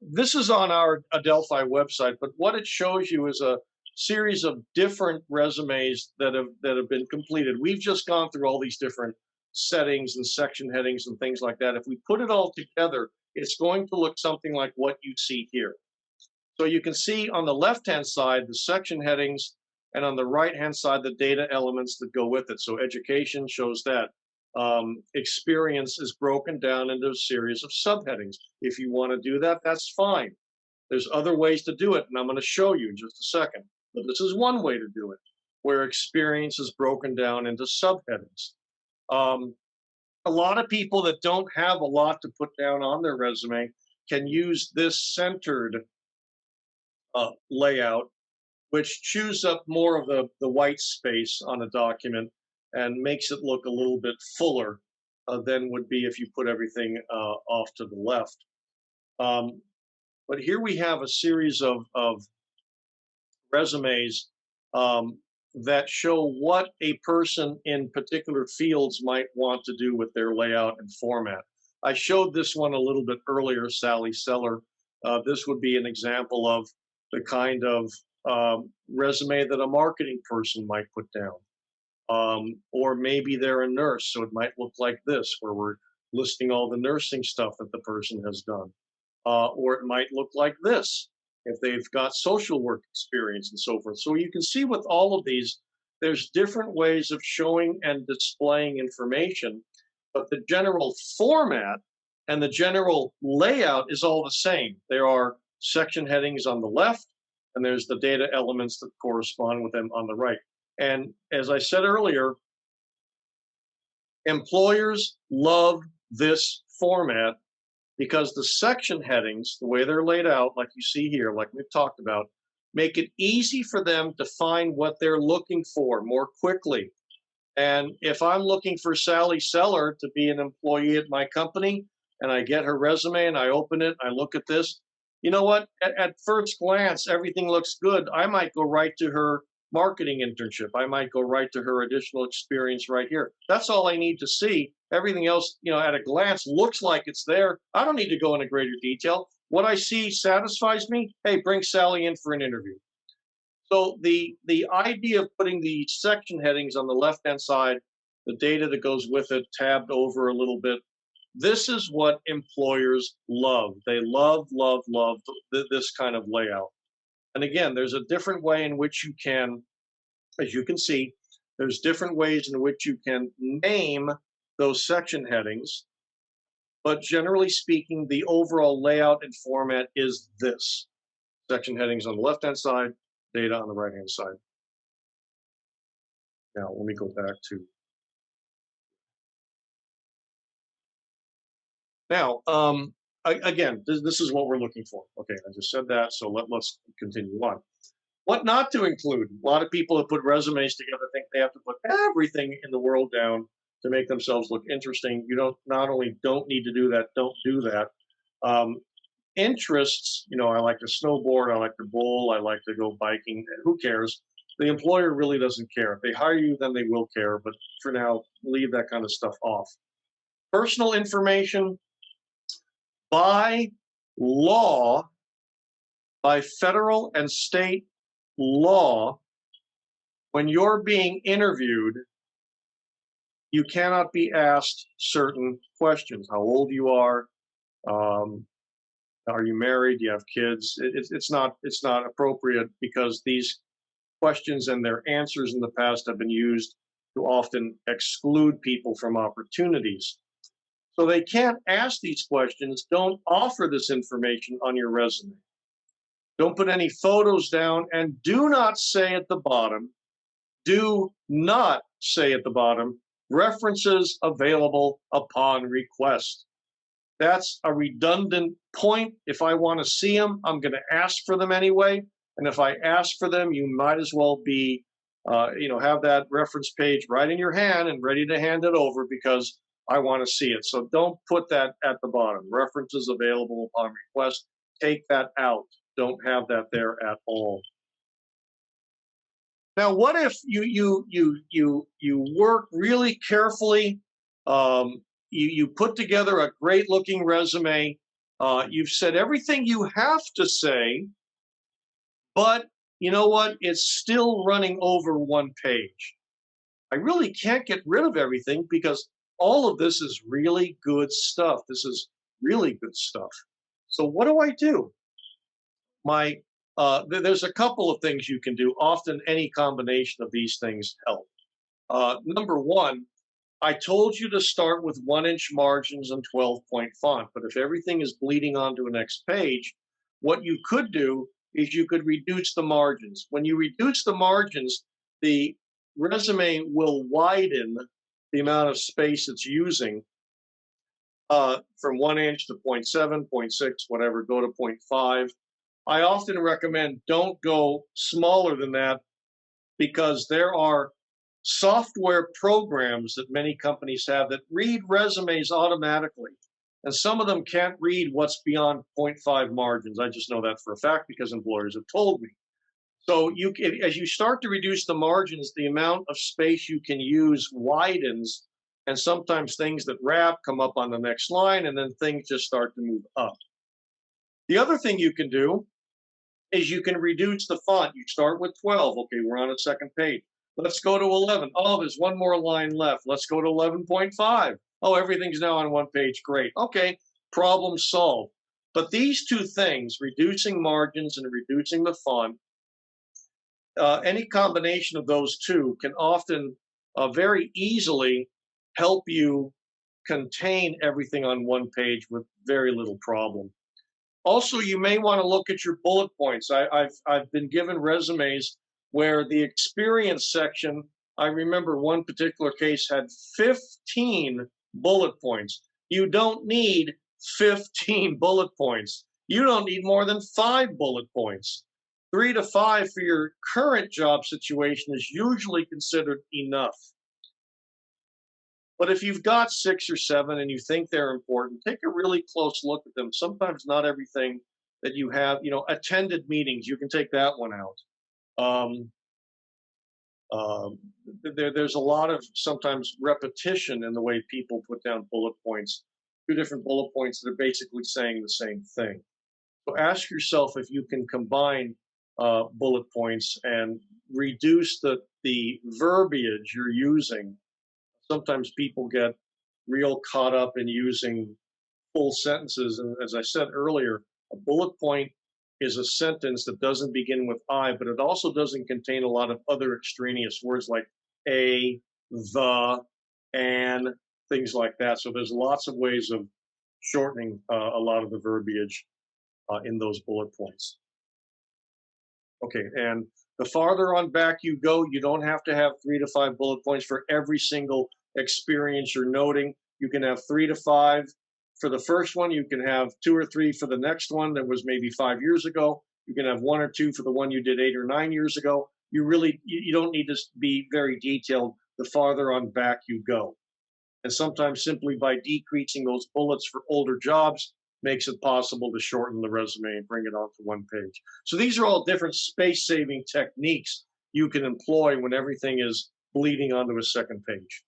This is on our Adelphi website, but what it shows you is a series of different resumes that have been completed. We've just gone through all these different settings and section headings and things like that. If we put it all together, it's going to look something like what you see here. So you can see on the left-hand side the section headings, and on the right-hand side the data elements that go with it. So education shows that. Experience is broken down into a series of subheadings. If you want to do that, that's fine. There's other ways to do it, and I'm going to show you in just a second. But this is one way to do it, where experience is broken down into subheadings. A lot of people that don't have a lot to put down on their resume can use this centered layout, which chews up more of the white space on a document and makes it look a little bit fuller than would be if you put everything off to the left. But here we have a series of resumes that show what a person in particular fields might want to do with their layout and format. I showed this one a little bit earlier, Sally Seller. This would be an example of the kind of resume that a marketing person might put down. Or maybe they're a nurse, so it might look like this, where we're listing all the nursing stuff that the person has done. Or it might look like this, if they've got social work experience and so forth. So you can see with all of these, there's different ways of showing and displaying information, but the general format and the general layout is all the same. There are section headings on the left, and there's the data elements that correspond with them on the right. And as I said earlier, employers love this format because the section headings, the way they're laid out, like you see here, like we've talked about, make it easy for them to find what they're looking for more quickly. And if I'm looking for Sally Seller to be an employee at my company, and I get her resume and I open it, I look at this, you know what? At first glance, everything looks good. I might go right to her marketing internship. I might go right to her additional experience right here. That's all I need to see. Everything else, at a glance looks like it's there. I don't need to go into greater detail. What I see satisfies me. Hey, bring Sally in for an interview. So the idea of putting the section headings on the left-hand side, the data that goes with it, tabbed over a little bit, this is what employers love. They love this kind of layout. And again, there's a different way in which you can, as you can see, there's different ways in which you can name those section headings. But generally speaking, the overall layout and format is this. Section headings on the left-hand side, data on the right-hand side. Now, let me go back to. Now, again, this is what we're looking for. Okay, I just said that, so let's continue on. What not to include? A lot of people that put resumes together think they have to put everything in the world down to make themselves look interesting. You not only don't need to do that, don't do that. Interests, I like to snowboard, I like to bowl, I like to go biking. Who cares? The employer really doesn't care. If they hire you, then they will care. But for now, leave that kind of stuff off. Personal information, by law, by federal and state law, when you're being interviewed, you cannot be asked certain questions. How old you are you married? Do you have kids? It's not appropriate because these questions and their answers in the past have been used to often exclude people from opportunities. So they can't ask these questions. Don't offer this information on your resume. Don't put any photos down, and do not say at the bottom, references available upon request. That's a redundant point. If I want to see them, I'm going to ask for them anyway. And if I ask for them, you might as well be, have that reference page right in your hand and ready to hand it over because I want to see it. So don't put that at the bottom. References available upon request. Take that out. Don't have that there at all. Now, what if you work really carefully? You put together a great looking resume. You've said everything you have to say, but you know what? It's still running over one page. I really can't get rid of everything because all of this is really good stuff. This is really good stuff. So what do? There's a couple of things you can do. Often any combination of these things help. Number one, I told you to start with 1-inch margins and 12-point font, but if everything is bleeding onto a next page, what you could do is you could reduce the margins. When you reduce the margins, the resume will widen the amount of space it's using from 1 inch to 0.7, 0.6, whatever, go to 0.5. I often recommend don't go smaller than that because there are software programs that many companies have that read resumes automatically. And some of them can't read what's beyond 0.5 margins. I just know that for a fact because employers have told me. So as you start to reduce the margins, the amount of space you can use widens, and sometimes things that wrap come up on the next line, and then things just start to move up. The other thing you can do is you can reduce the font. You start with 12. Okay, we're on a second page. Let's go to 11. Oh, there's one more line left. Let's go to 11.5. Oh, everything's now on one page. Great. Okay, problem solved. But these two things, reducing margins and reducing the font, any combination of those two can often very easily help you contain everything on one page with very little problem. Also, you may want to look at your bullet points. I've been given resumes where the experience section, I remember one particular case had 15 bullet points. You don't need 15 bullet points. You don't need more than 5 bullet points. 3 to 5 for your current job situation is usually considered enough. But if you've got 6 or 7 and you think they're important, take a really close look at them. Sometimes not everything that you have, attended meetings, you can take that one out. There's a lot of sometimes repetition in the way people put down bullet points, 2 different bullet points that are basically saying the same thing. So ask yourself if you can combine bullet points and reduce the verbiage you're using. Sometimes people get real caught up in using full sentences. And as I said earlier, a bullet point is a sentence that doesn't begin with I, but it also doesn't contain a lot of other extraneous words like a, the, and, things like that. So there's lots of ways of shortening a lot of the verbiage in those bullet points. Okay, and the farther on back you go, you don't have to have 3 to 5 bullet points for every single experience you're noting. You can have 3 to 5 for the first one. You can have 2 or 3 for the next one that was maybe 5 years ago. You can have 1 or 2 for the one you did 8 or 9 years ago. You don't need to be very detailed the farther on back you go. And sometimes simply by decreasing those bullets for older jobs makes it possible to shorten the resume and bring it onto one page. So these are all different space-saving techniques you can employ when everything is bleeding onto a second page.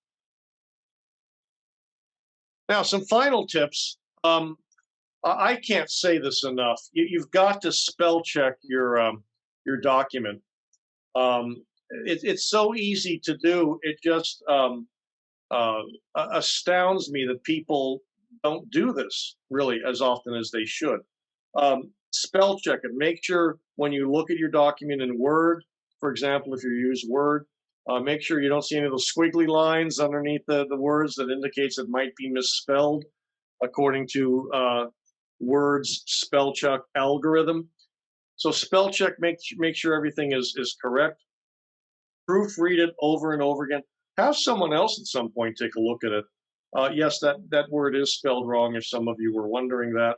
Now, some final tips. I can't say this enough. You've got to spell check your document. It's so easy to do. It just astounds me that people don't do this really as often as they should. Spell check it. Make sure when you look at your document in Word, for example, if you use Word, make sure you don't see any of those squiggly lines underneath the words that indicates it might be misspelled according to Word's spell check algorithm. So spell check, make sure everything is correct. Proofread it over and over again. Have someone else at some point take a look at it. Yes, that word is spelled wrong, if some of you were wondering that.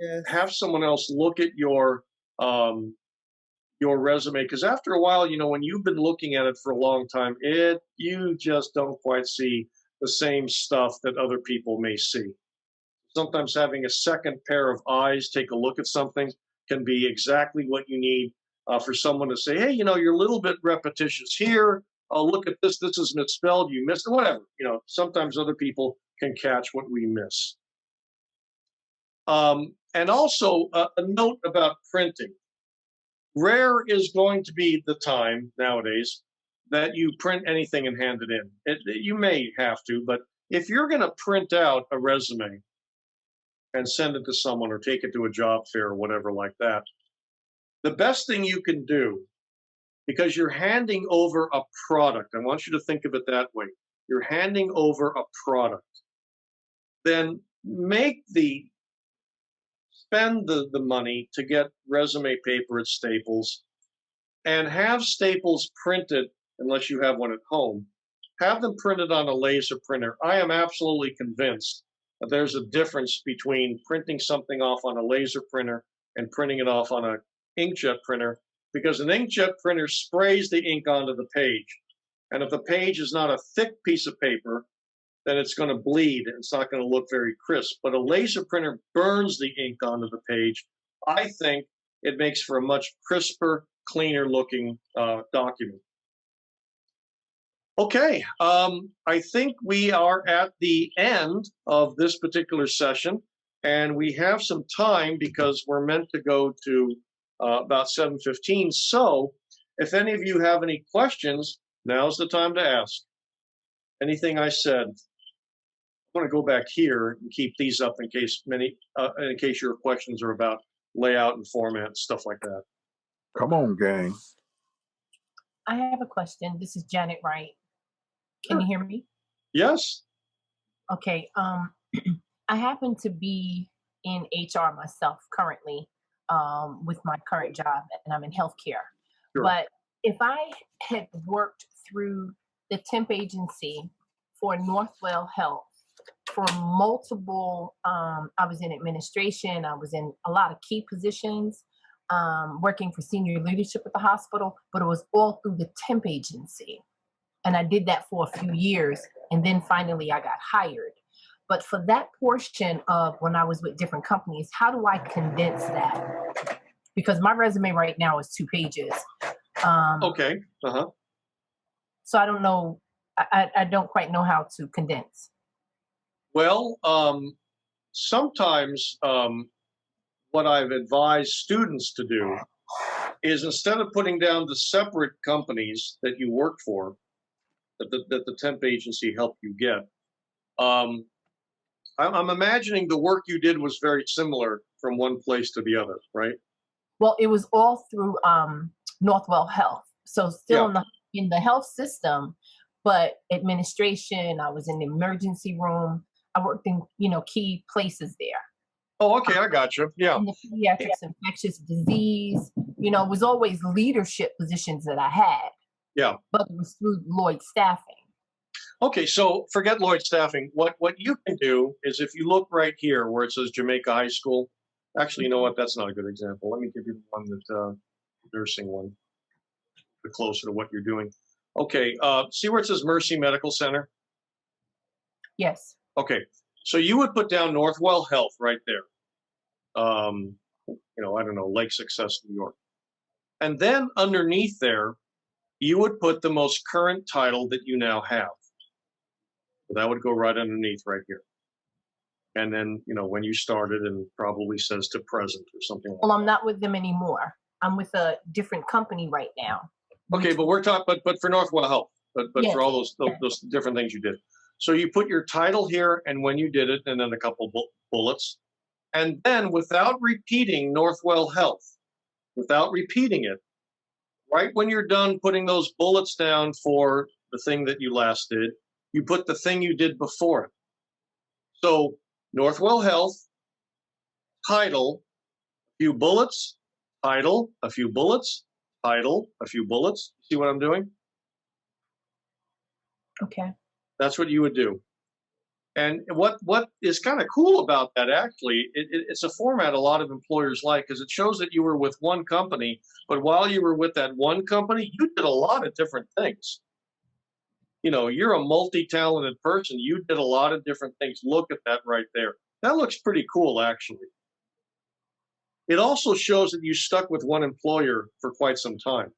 Yes. Have someone else look at your resume, because after a while, when you've been looking at it for a long time, you just don't quite see the same stuff that other people may see. Sometimes having a second pair of eyes take a look at something can be exactly what you need for someone to say, hey, you're a little bit repetitious here. Oh, look at this. This is misspelled. You missed it. Whatever. Sometimes other people can catch what we miss. And also a note about printing. Rare is going to be the time nowadays that you print anything and hand it in. You may have to, but if you're going to print out a resume and send it to someone or take it to a job fair or whatever like that, the best thing you can do, because you're handing over a product, I want you to think of it that way. You're handing over a product. Then spend the money to get resume paper at Staples and have Staples printed, unless you have one at home, have them printed on a laser printer. I am absolutely convinced that there's a difference between printing something off on a laser printer and printing it off on an inkjet printer, because an inkjet printer sprays the ink onto the page. And if the page is not a thick piece of paper, then it's going to bleed. It's not going to look very crisp. But a laser printer burns the ink onto the page. I think it makes for a much crisper, cleaner looking document. Okay, I think we are at the end of this particular session, and we have some time because we're meant to go to about 7:15. So if any of you have any questions, now's the time to ask. Anything I said. I want to go back here and keep these up in case your questions are about layout and format and stuff like that. Come on, gang. I have a question. This is Janet Wright. Can you hear me? Yes. Okay. I happen to be in HR myself currently with my current job, and I'm in healthcare. Sure. But if I had worked through the temp agency for Northwell Health for multiple, I was in administration, I was in a lot of key positions, working for senior leadership at the hospital, but it was all through the temp agency. And I did that for a few years, and then finally I got hired. But for that portion of when I was with different companies, how do I condense that? Because my resume right now is 2 pages. Okay. So I don't know, I don't quite know how to condense. Well, sometimes what I've advised students to do is, instead of putting down the separate companies that you worked for, that the temp agency helped you get, I'm imagining the work you did was very similar from one place to the other, right? Well, it was all through Northwell Health. So still in the health system, but administration, I was in the emergency room. I worked in, key places there. Oh, okay, I got you. Yeah. In the pediatrics, infectious disease, it was always leadership positions that I had. Yeah. But it was through Lloyd Staffing. Okay, so forget Lloyd Staffing. What you can do is, if you look right here where it says Jamaica High School, actually, you know what? That's not a good example. Let me give you the one that nursing one, the closer to what you're doing. Okay, see where it says Mercy Medical Center? Yes. Okay, so you would put down Northwell Health right there. I don't know, Lake Success, New York. And then underneath there, you would put the most current title that you now have. So that would go right underneath right here. And then, when you started, and probably says to present or something like that. Well, I'm not with them anymore. I'm with a different company right now. Okay, but we're talking, but for Northwell Health, but Yes. for all those different things you did. So you put your title here and when you did it, and then a couple bullets. And then, without repeating Northwell Health, without repeating it, right when you're done putting those bullets down for the thing that you last did, you put the thing you did before it. So Northwell Health, title, few bullets, Title, a few bullets. Title, a few bullets. See what I'm doing? Okay. That's what you would do. And what is kind of cool about that, actually, it's a format a lot of employers like, because it shows that you were with one company, but while you were with that one company, you did a lot of different things. You know, you're a multi-talented person. You did a lot of different things. Look at that right there. That looks pretty cool, actually. It also shows that you stuck with one employer for quite some time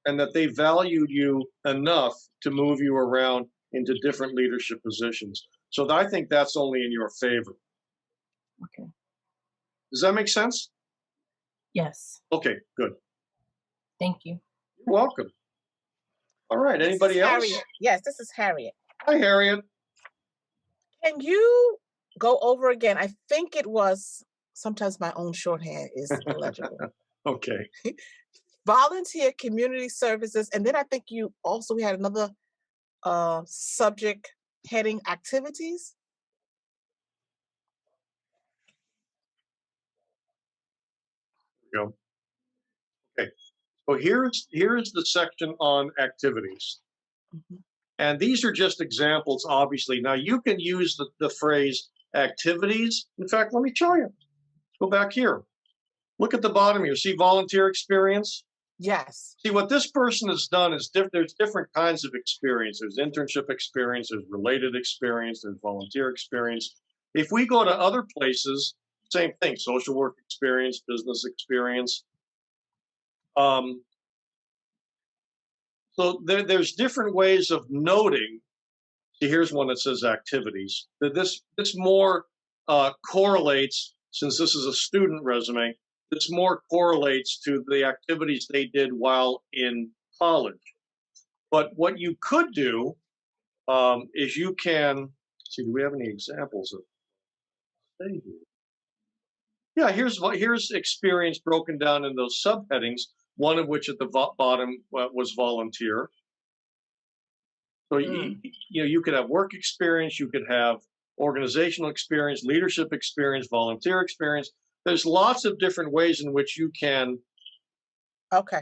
and that they valued you enough to move you around into different leadership positions. So I think that's only in your favor. Okay. Does that make sense? Yes. Okay, good. Thank you. You're welcome. All right, This is anybody else? Harriet. Yes, this is Harriet. Hi, Harriet. Can you go over again? I think it was, sometimes my own shorthand is illegible. Okay. Volunteer community services. And then I think we had another subject heading activities. Go. Okay. So here's the section on activities. Mhm. And these are just examples, obviously. Now, you can use the phrase activities. In fact, let me show you. Go back here. Look at the bottom here. See volunteer experience? Yes. See, what this person has done is there's different kinds of experience. There's internship experience, there's related experience, there's volunteer experience. If we go to other places, same thing, social work experience, business experience. So there's different ways of noting. See, here's one that says activities. This more correlates, since this is a student resume, this more correlates to the activities they did while in college. But what you could do is you can, see, do we have any examples of? Yeah, here's experience broken down in those subheadings, one of which at the bottom was volunteer. So you could have work experience, you could have organizational experience, leadership experience, volunteer experience. There's lots of different ways in which you can, Okay.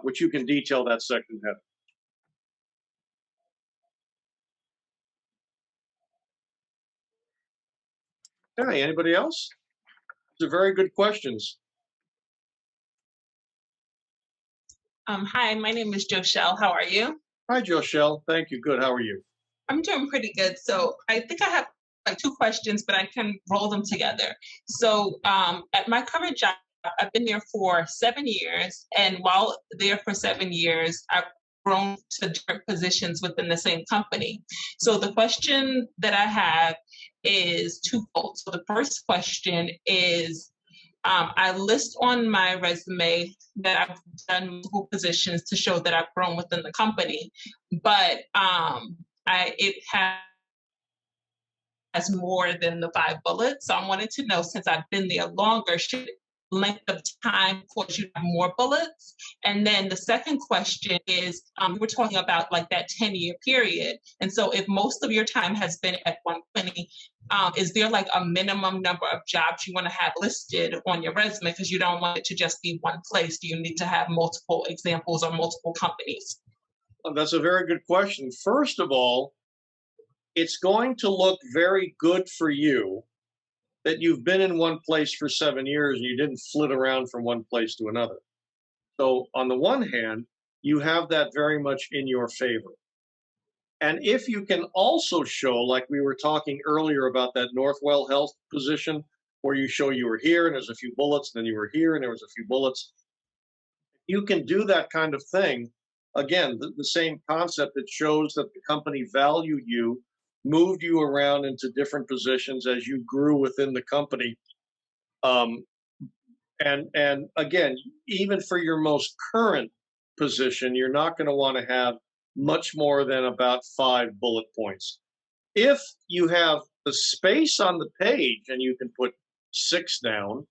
which you can detail that section head. Okay, anybody else? These are very good questions. Hi, my name is Joshelle. How are you? Hi, Joshelle. Thank you. Good. How are you? I'm doing pretty good. So I think I have like two questions, but I can roll them together. So at my current job, I've been there for 7 years. And while there for 7 years, I've grown to different positions within the same company. So the question that I have is twofold. So the first question is, I list on my resume that I've done multiple positions to show that I've grown within the company, but it has more than the 5 bullets. So I wanted to know, since I've been there longer, should length of time cause you to have more bullets? And then the second question is, we're talking about like that 10-year period. And so if most of your time has been at one company, is there like a minimum number of jobs you want to have listed on your resume, because you don't want it to just be one place? Do you need to have multiple examples or multiple companies? That's a very good question. First of all, it's going to look very good for you that you've been in one place for 7 years and you didn't flit around from one place to another. So on the one hand, you have that very much in your favor. And if you can also show, like we were talking earlier about that Northwell Health position, where you show you were here and there's a few bullets, then you were here and there was a few bullets, you can do that kind of thing. Again, the same concept that shows that the company valued you, moved you around into different positions as you grew within the company. And again, even for your most current position, you're not going to want to have much more than about 5 bullet points. If you have the space on the page and you can put 6 down,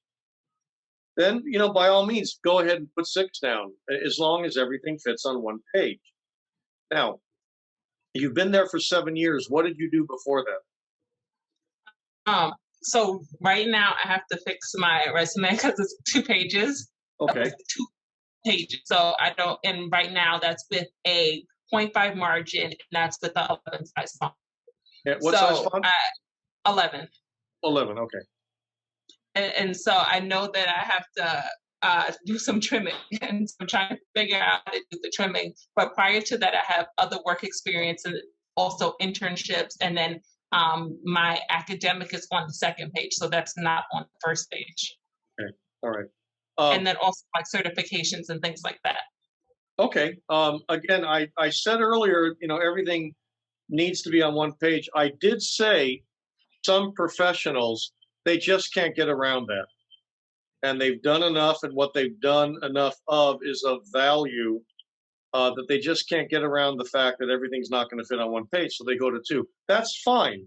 then, by all means, go ahead and put 6 down, as long as everything fits on one page. Now, you've been there for 7 years. What did you do before that? So right now I have to fix my resume because it's 2 pages. Okay. 2 pages. So I don't, and right now that's with a 0.5 margin, and that's with the 11 size font. Yeah, what size font? 11. 11. Okay. And so I know that I have to do some trimming, and so I'm trying to figure out how to do the trimming. But prior to that, I have other work experience and also internships, and then my academic is on the second page, so that's not on the first page. Okay. All right. And then also like certifications and things like that. Okay. Again, I said earlier, everything needs to be on one page. I did say some professionals, they just can't get around that. And they've done enough, and what they've done enough of is of value that they just can't get around the fact that everything's not going to fit on one page, so they go to 2. That's fine.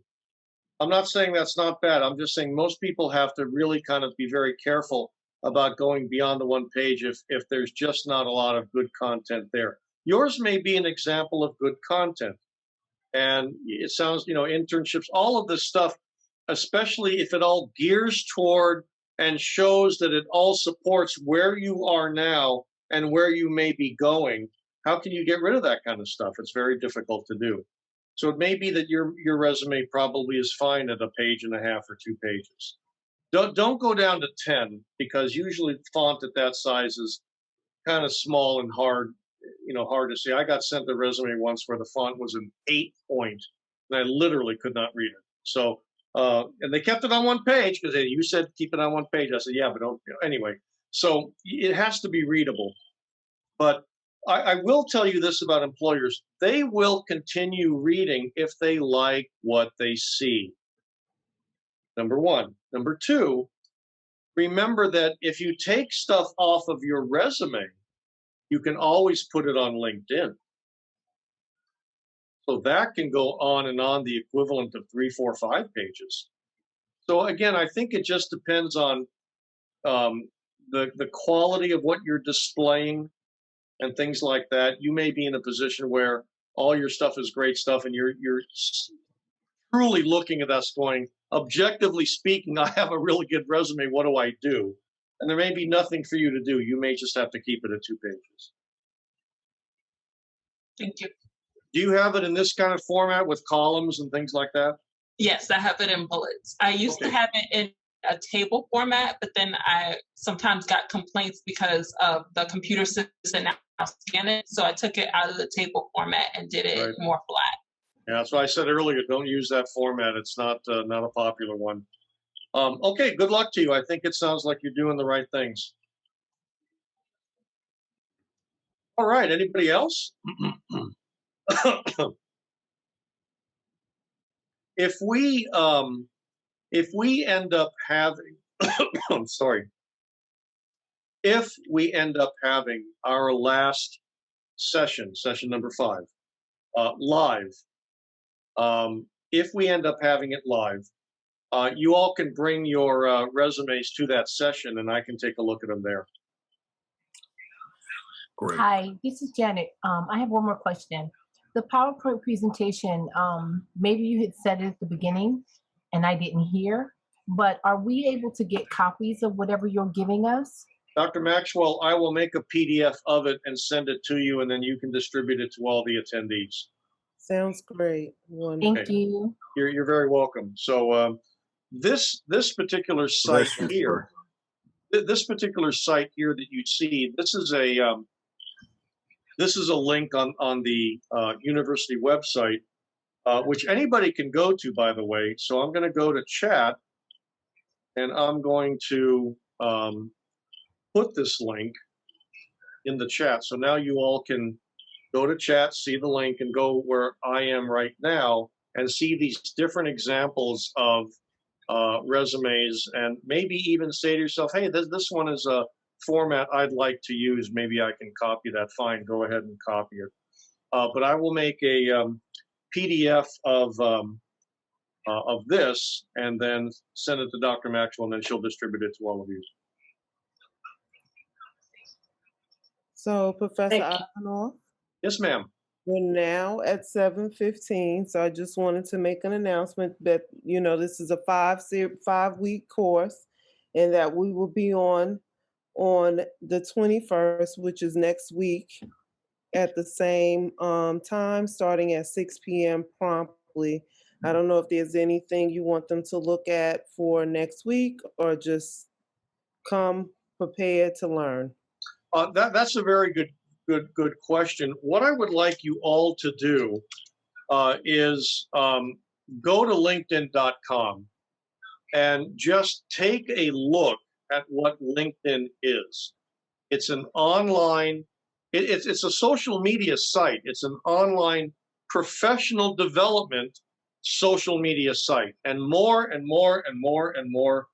I'm not saying that's not bad. I'm just saying most people have to really kind of be very careful about going beyond the one page if there's just not a lot of good content there. Yours may be an example of good content. And it sounds, internships, all of this stuff, especially if it all gears toward and shows that it all supports where you are now and where you may be going, how can you get rid of that kind of stuff? It's very difficult to do. So it may be that your resume probably is fine at 1.5 pages or 2 pages. Don't go down to 10, because usually font at that size is kind of small and hard to see. I got sent a resume once where the font was an 8 point, and I literally could not read it. So, and they kept it on one page because you said keep it on one page. I said, yeah, but don't. Anyway, so it has to be readable. But I will tell you this about employers: they will continue reading if they like what they see. Number one. Number two, remember that if you take stuff off of your resume, you can always put it on LinkedIn. So that can go on and on, the equivalent of 3, 4, 5 pages. So again, I think it just depends on the quality of what you're displaying and things like that. You may be in a position where all your stuff is great stuff, and you're truly looking at us going, objectively speaking, I have a really good resume. What do I do? And there may be nothing for you to do. You may just have to keep it at 2 pages. Thank you. Do you have it in this kind of format with columns and things like that? Yes, I have it in bullets. I used to have it in a table format, but then I sometimes got complaints because of the computer system now scan it. So I took it out of the table format and did it more flat. Yeah, that's why I said earlier, don't use that format. It's not a popular one. Okay, good luck to you. I think it sounds like you're doing the right things. All right, anybody else? If we end up having, I'm sorry, if we end up having our last session number 5, live, if we end up having it live, you all can bring your resumes to that session, and I can take a look at them there. Great. Hi, this is Janet. I have one more question. The PowerPoint presentation, maybe you had said it at the beginning and I didn't hear, but are we able to get copies of whatever you're giving us? Dr. Maxwell, I will make a PDF of it and send it to you, and then you can distribute it to all the attendees. Sounds great. Wonderful. Thank you. You're very welcome. So this particular site Bless you, here, this particular site here that you see, this is a link on the university website, which anybody can go to, by the way. So I'm going to go to chat, and I'm going to put this link in the chat. So now you all can go to chat, see the link, and go where I am right now and see these different examples of resumes, and maybe even say to yourself, hey, this one is a format I'd like to use. Maybe I can copy that. Fine, go ahead and copy it. But I will make a PDF of this and then send it to Dr. Maxwell, and then she'll distribute it to all of you. So, Professor Eisenhower, Yes, ma'am. We're now at 7:15, so I just wanted to make an announcement that, this is a 5-week course, and that we will be on the 21st, which is next week, at the same time, starting at 6 p.m. promptly. I don't know if there's anything you want them to look at for next week, or just come prepared to learn. That's a very good question. What I would like you all to do is go to LinkedIn.com and just take a look at what LinkedIn is. It's an online, it's a social media site. It's an online professional development social media site. And more and more and more and more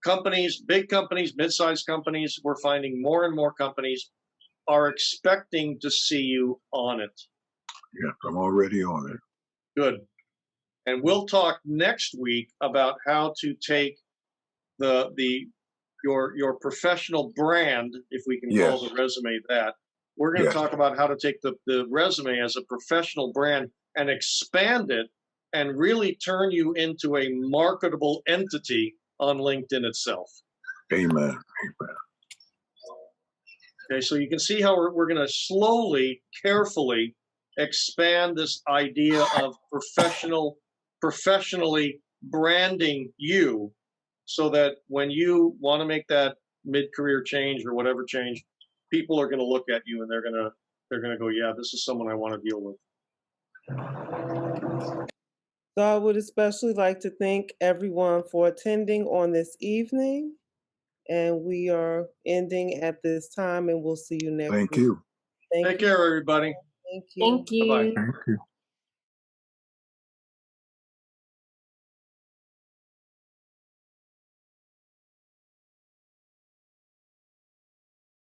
companies, big companies, mid-sized companies, we're finding more and more companies are expecting to see you on it. Yes, I'm already on it. Good. And we'll talk next week about how to take your professional brand, if we can call Yes. the resume that. We're going to Yes. talk about how to take the resume as a professional brand and expand it and really turn you into a marketable entity on LinkedIn itself. Amen. Amen. Okay, so you can see how we're going to slowly, carefully expand this idea of professionally branding you, so that when you want to make that mid-career change or whatever change, people are going to look at you and they're going to go, yeah, this is someone I want to deal with. So I would especially like to thank everyone for attending on this evening. And we are ending at this time, and we'll see you next Thank week. you. Thank Take you. care, everybody. Thank you. Thank you. Bye-bye. Thank you.